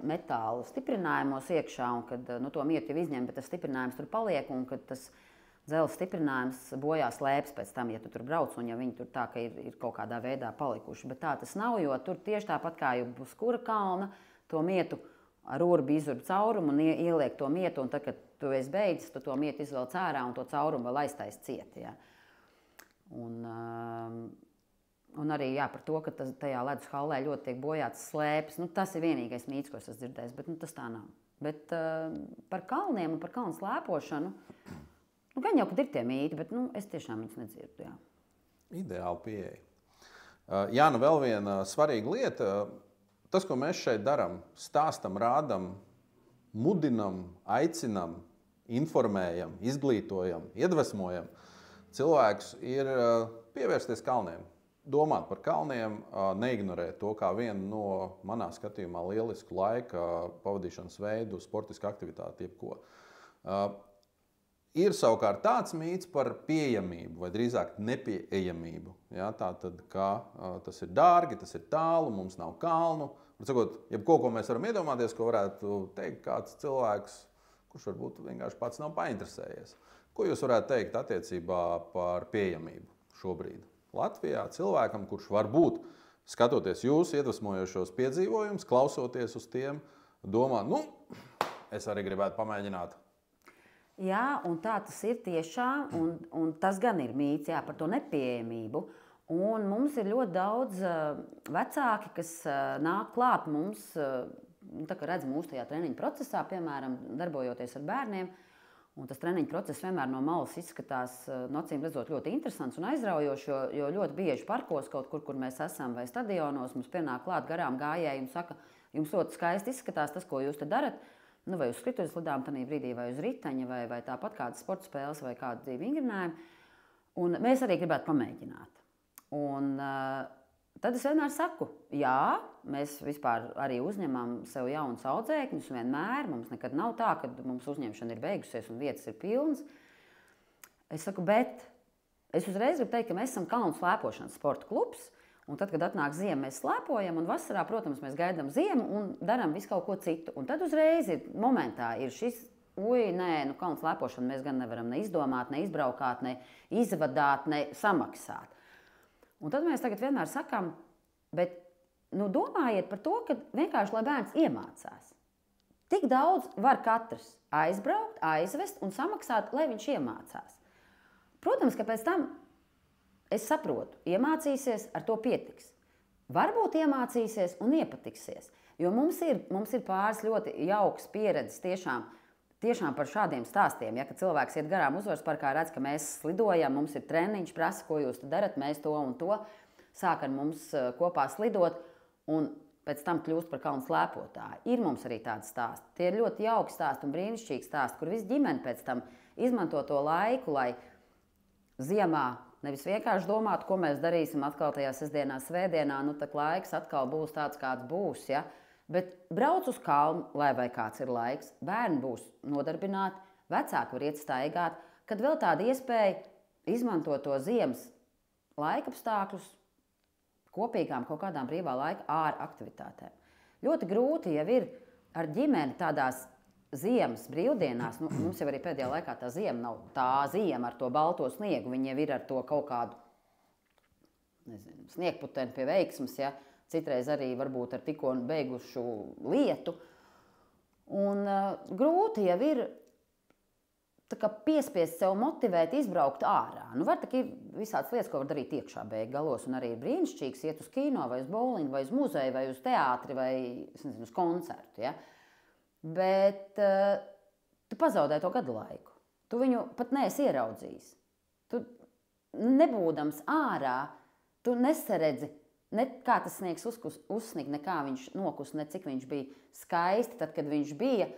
metālu stiprinājumos iekšā, un kad to mietu jau izņem, bet tas stiprinājums tur paliek, un kad tas dzelzs stiprinājums bojā slēpjas pēc tam, ja tu tur brauc, un ja viņi tur tā, ka ir kaut kādā veidā palikuši. Bet tā tas nav, jo tur tieši tāpat kā jau uz kura kalna, to mietu ar urbi izurb caurumu un ieliek to mietu, un tad, kad tu esi beidzis, tu to mietu izvelc ārā un to caurumu vēl aiztais cieti. Ja. Un arī par to, ka tajā ledus hallē ļoti tiek bojāts slēpes. Tas ir vienīgais mīts, ko es esmu dzirdējis, bet tas tā nav. Bet par kalniem un par kalnu slēpošanu, gan jau, kad ir tie mīti, bet es tiešām viņus nedzirdu. Jā. Ideāli pieeja. Jāna, vēl viena svarīga lieta. Tas, ko mēs šeit darām, stāstam, rādam, mudinam, aicinam, informējam, izglītojam, iedvesmojam cilvēkus, ir pievērsties kalniem. Domāt par kalniem, neignorēt to kā vienu no manā skatījumā lielisku laika pavadīšanas veidu, sportisku aktivitāti, jebko. Ir savukārt tāds mīts par pieejamību, vai drīzāk nepieejamību. Ja, tātad, ka tas ir dārgi, tas ir tālu, mums nav kalnu. Sakot, jebko, ko mēs varam iedomāties, ko varētu teikt kāds cilvēks, kurš varbūt vienkārši pats nav painteresējies. Ko jūs varētu teikt attiecībā par pieejamību šobrīd Latvijā cilvēkam, kurš varbūt, skatoties jūsu iedvesmojošos piedzīvojumus, klausoties uz tiem, domā, es arī gribētu pamēģināt. Jā, un tā tas ir tiešām, un tas gan ir mīts, par to nepieejamību. Un mums ir ļoti daudz vecāki, kas nāk klāt mums, tā kā redz mūsu tajā treniņu procesā, piemēram, darbojoties ar bērniem. Un tas treniņu process vienmēr no malas izskatās, acīm redzot, ļoti interesants un aizraujošs, jo ļoti bieži parkos kaut kur mēs esam, vai stadionos, mums pienāk klāt garām gājēji un saka, jums ļoti skaisti izskatās tas, ko jūs te darat. Vai uz skrituļslidām tajā brīdī, vai uz riteņa, vai tāpat kādas sporta spēles, vai kādi vingrinājumi. Un mēs arī gribētu pamēģināt. Un tad es vienmēr saku, jā, mēs vispār arī uzņemam sev jaunus audzēkņus vienmēr. Mums nekad nav tā, ka mums uzņemšana ir beigusies un vietas ir pilnas. Es saku, bet es uzreiz gribu teikt, ka mēs esam kalnu slēpošanas sporta klubs. Un tad, kad atnāk ziema, mēs slēpojam, un vasarā, protams, mēs gaidām ziemu un darām visu kaut ko citu. Un tad uzreiz momentā ir šis, kalnu slēpošanu mēs gan nevaram ne izdomāt, ne izbraukāt, ne izvadāt, ne samaksāt. Un tad mēs tagad vienmēr sakām, bet domājiet par to, ka vienkārši, lai bērns iemācās. Tik daudz var katrs aizbraukt, aizvest un samaksāt, lai viņš iemācās. Protams, ka pēc tam es saprotu, iemācīsies, ar to pietiks. Varbūt iemācīsies un iepatiksies, jo mums ir pāris ļoti jauks pieredzes tiešām par šādiem stāstiem. Ja, kad cilvēks iet garām Uzvaras parkā, redz, ka mēs slidojam, mums ir treniņš, prasa, ko jūs darat, mēs to un to, sāk ar mums kopā slidot un pēc tam kļūst par kalnu slēpotāju. Ir mums arī tādi stāsti. Tie ir ļoti jauki stāsti un brīnišķīgi stāsti, kur visa ģimene pēc tam izmanto to laiku, lai ziemā nevis vienkārši domāt, ko mēs darīsim atkal tajā sestdienā, svētdienā, tā laiks atkal būs tāds, kāds būs, ja? Bet brauc uz kalnu, lai vai kāds ir laiks, bērni būs nodarbināti, vecāki var iet staigāt, kad vēl tāda iespēja izmantot to ziemas laikapstākļus kopīgām kaut kādām brīvā laika ārā aktivitātēm. Ļoti grūti jau ir ar ģimeni tādās ziemas brīvdienās, mums jau arī pēdējā laikā tā ziema nav tā ziema ar to balto sniegu, viņi jau ir ar to kaut kādu, sniegputeni pie veiksmes, ja, citreiz arī varbūt ar tikko beigušu lietu. Un grūti jau ir piespiest sev motivēt, izbraukt ārā. Var ir visādas lietas, ko var darīt iekšā beig galos, un arī ir brīnišķīgs iet uz kino, vai uz bowlingu, vai uz muzeju, vai uz teātri, vai uz koncertu, ja. Bet tu pazaudē to gadu laiku. Tu viņu pat neesi ieraudzījis. Tu nebūdams ārā, tu nesaredzi, ne kā tas sniegs uzsnikt, ne kā viņš nokus, ne cik viņš bija skaisti, tad, kad viņš bija,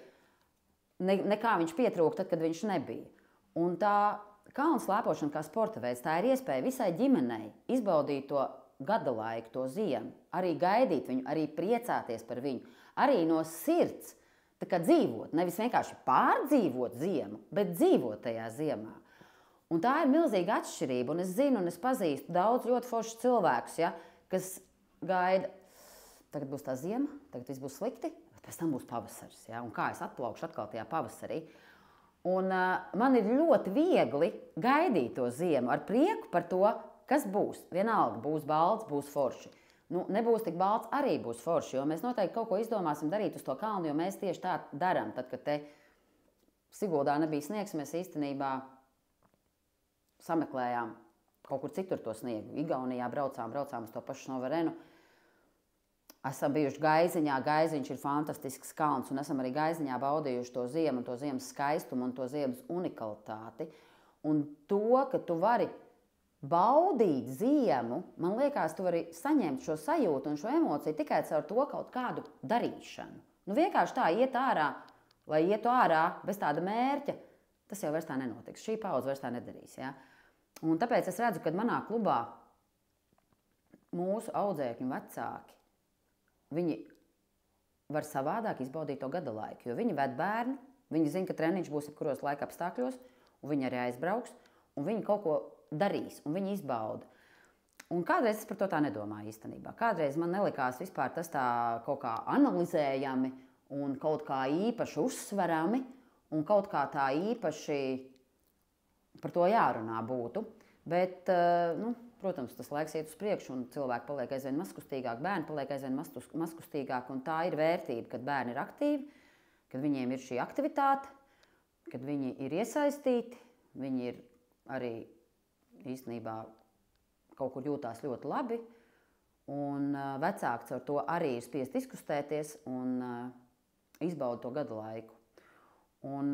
ne kā viņš pietrūka, tad, kad viņš nebija. Un tā kalnu slēpošana kā sporta veids, tā ir iespēja visai ģimenei izbaudīt to gada laiku, to ziemu, arī gaidīt viņu, arī priecāties par viņu, arī no sirds tā kā dzīvot, nevis vienkārši pārdzīvot ziemu, bet dzīvot tajā ziemā. Un tā ir milzīga atšķirība, un es zinu, un es pazīstu daudz ļoti foršus cilvēkus, ja, kas gaida, tagad būs tā ziema, tagad viss būs slikti, bet pēc tam būs pavasaris, ja, un kā es atplaukšu atkal tajā pavasarī. Un man ir ļoti viegli gaidīt to ziemu ar prieku par to, kas būs. Vienalga, būs balts, būs forši. Nu, nebūs tik balts, arī būs forši, jo mēs noteikti kaut ko izdomāsim darīt uz to kalnu, jo mēs tieši tā darām. Tad, kad te Siguldā nebija sniegs, mēs īstenībā sameklējām kaut kur citur to sniegu. Igaunijā braucām uz to pašu Novarenu. Esam bijuši Gaiziņā. Gaiziņš ir fantastisks kalns, un esam arī Gaiziņā baudījuši to ziemu, to ziemas skaistumu un to ziemas unikalitāti. Un to, ka tu vari baudīt ziemu, man liekas, tu vari saņemt šo sajūtu un šo emociju tikai caur to kaut kādu darīšanu. Nu, vienkārši tā iet ārā, lai ietu ārā bez tāda mērķa, tas jau vairs tā nenotiks. Šī paudze vairs tā nedarīs. Ja? Un tāpēc es redzu, ka manā klubā mūsu audzēkņu vecāki, viņi var savādāk izbaudīt to gada laiku, jo viņi ved bērnu, viņi zina, ka treniņš būs jebkuros laika apstākļos, un viņi arī aizbrauks, un viņi kaut ko darīs, un viņi izbauda. Un kādreiz es par to tā nedomāju īstenībā. Kādreiz man nelikās vispār tas tā kaut kā analizējami un kaut kā īpaši uzsverami, un kaut kā tā īpaši par to jārunā būtu. Bet, nu, protams, tas laiks iet uz priekšu, un cilvēki paliek aizvien mazkustīgāki, bērni paliek aizvien mazkustīgāki, un tā ir vērtība, kad bērni ir aktīvi, kad viņiem ir šī aktivitāte, kad viņi ir iesaistīti, viņi ir arī īstenībā kaut kur jūtās ļoti labi, un vecāki ar to arī ir spiest izkustēties un izbauda to gadu laiku. Un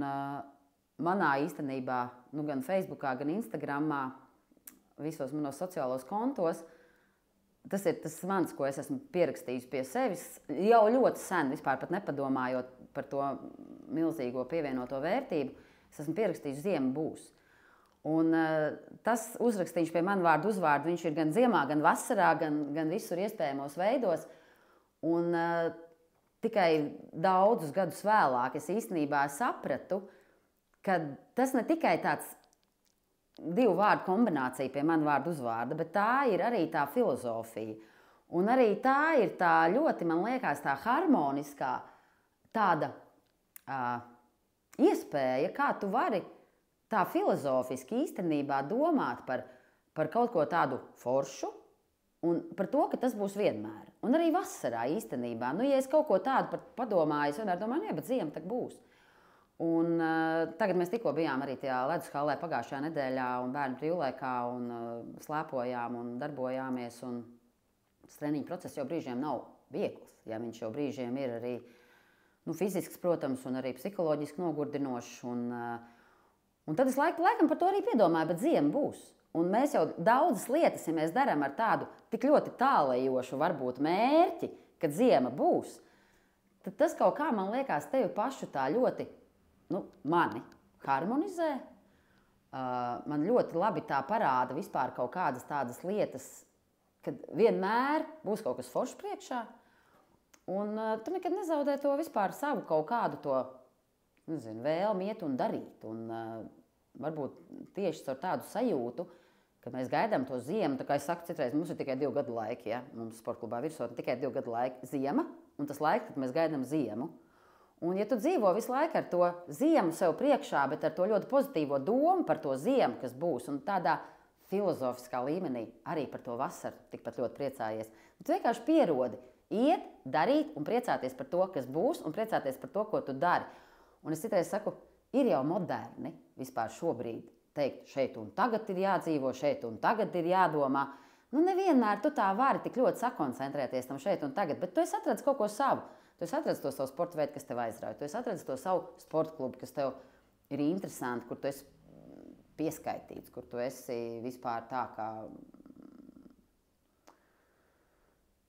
manā īstenībā, nu, gan Facebookā, gan Instagramā, visos manos sociālos kontos, tas ir tas mans, ko es esmu pierakstījis pie sevis, jau ļoti sen, vispār pat nepadomājot par to milzīgo pievienoto vērtību, es esmu pierakstījis ziema būs. Un tas uzrakstīns pie man vārdu uzvārdu, viņš ir gan ziemā, gan vasarā, gan visur iespējamos veidos. Un tikai daudzus gadus vēlāk es īstenībā sapratu, ka tas ne tikai tāds divu vārdu kombinācija pie man vārdu uzvārda, bet tā ir arī tā filozofija. Un arī tā ir tā ļoti, man liekas, tā harmoniskā tāda iespēja, kā tu vari tā filozofiski īstenībā domāt par kaut ko tādu foršu un par to, ka tas būs vienmēr. Un arī vasarā īstenībā. Nu, ja es kaut ko tādu padomāju, es vienmēr domāju, bet ziema tak būs. Un tagad mēs tikko bijām arī tajā ledus hallē pagājušajā nedēļā un bērnu brīvlaikā un slēpojām un darbojāmies. Un tas treniņu process jau brīžiem nav viegls. Ja viņš jau brīžiem ir arī fizisks, protams, un arī psiholoģiski nogurdinošs. Un tad es laikam par to arī piedomāju, bet ziema būs. Un mēs jau daudzas lietas, ja mēs darām ar tādu tik ļoti tālējošu varbūt mērķi, kad ziema būs, tad tas kaut kā, man liekas, tevi pašu tā ļoti mani harmonizē. Man ļoti labi tā parāda vispār kaut kādas tādas lietas, kad vienmēr būs kaut kas foršs priekšā. Un tu nekad nezaudē to vispār savu kaut kādu to, nezinu, vēlmi iet un darīt. Un varbūt tieši ar tādu sajūtu, ka mēs gaidām to ziemu. Tā kā es saku citreiz, mums ir tikai 2 gadu laiki, ja? Mums sportklubā virsotne tikai 2 gadu laiki ziema, un tas laiks, kad mēs gaidām ziemu. Un ja tu dzīvo visu laiku ar to ziemu sev priekšā, bet ar to ļoti pozitīvo domu par to ziemu, kas būs, un tādā filozofiskā līmenī arī par to vasaru tikpat ļoti priecājies, tu vienkārši pierodi iet, darīt un priecāties par to, kas būs, un priecāties par to, ko tu dari. Un es citreiz saku, ir jau moderni vispār šobrīd teikt, šeit un tagad ir jādzīvo, šeit un tagad ir jādomā. Nu, nevienmēr tu tā vari tik ļoti sakoncentrēties tam šeit un tagad, bet tu esi atradis kaut ko savu. Tu esi atradis to savu sporta veidu, kas tev aizrauj. Tu esi atradis to savu sporta klubu, kas tev ir interesanti, kur tu esi pieskaitīts, kur tu esi vispār tā kā,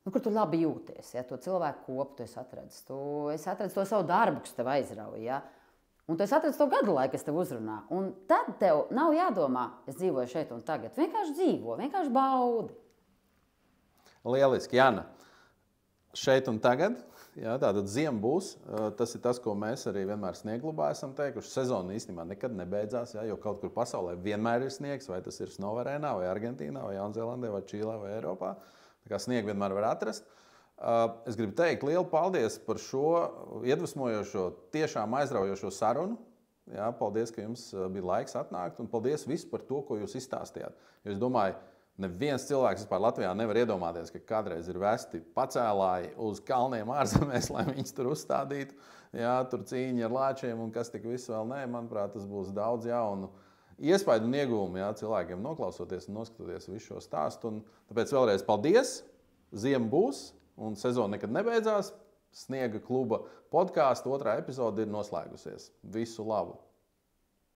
kur tu labi jūties, ja, to cilvēku kopu tu esi atradis. Tu esi atradis to savu darbu, kas tev aizrauja, ja. Un tu esi atradis to gadu laiku, kas tev uzrunā. Un tad tev nav jādomā, es dzīvoju šeit un tagad. Vienkārši dzīvo, vienkārši baudi. Lieliski, Jana. Šeit un tagad, jā, tātad ziema būs. Tas ir tas, ko mēs arī vienmēr Snieglubā esam teikuši. Sezona īstenībā nekad nebeidzās, jā, jo kaut kur pasaulē vienmēr ir sniegs, vai tas ir Snowvarēnā, vai Argentīnā, vai Jaunzēlandē, vai Čīlē, vai Eiropā. Tā kā sniegu vienmēr var atrast. Es gribu teikt lielu paldies par šo iedvesmojošo, tiešām aizraujošo sarunu. Jā, paldies, ka jums bija laiks atnākt, un paldies visu par to, ko jūs izstāstījāt. Jo es domāju, neviens cilvēks vispār Latvijā nevar iedomāties, ka kādreiz ir vesti pacēlāji uz kalniem ārzemēs, lai viņus tur uzstādītu. Jā, tur cīņa ar lāčiem un kas tik visu vēl nē. Manuprāt, tas būs daudz jaunu iespaidu un ieguvumu, jā, cilvēkiem noklausoties un noskatoties visu šo stāstu. Un tāpēc vēlreiz paldies. Ziema būs. Un sezona nekad nebeidzās. Sniega kluba podkāstu 2. epizode ir noslēgusies. Visu labu!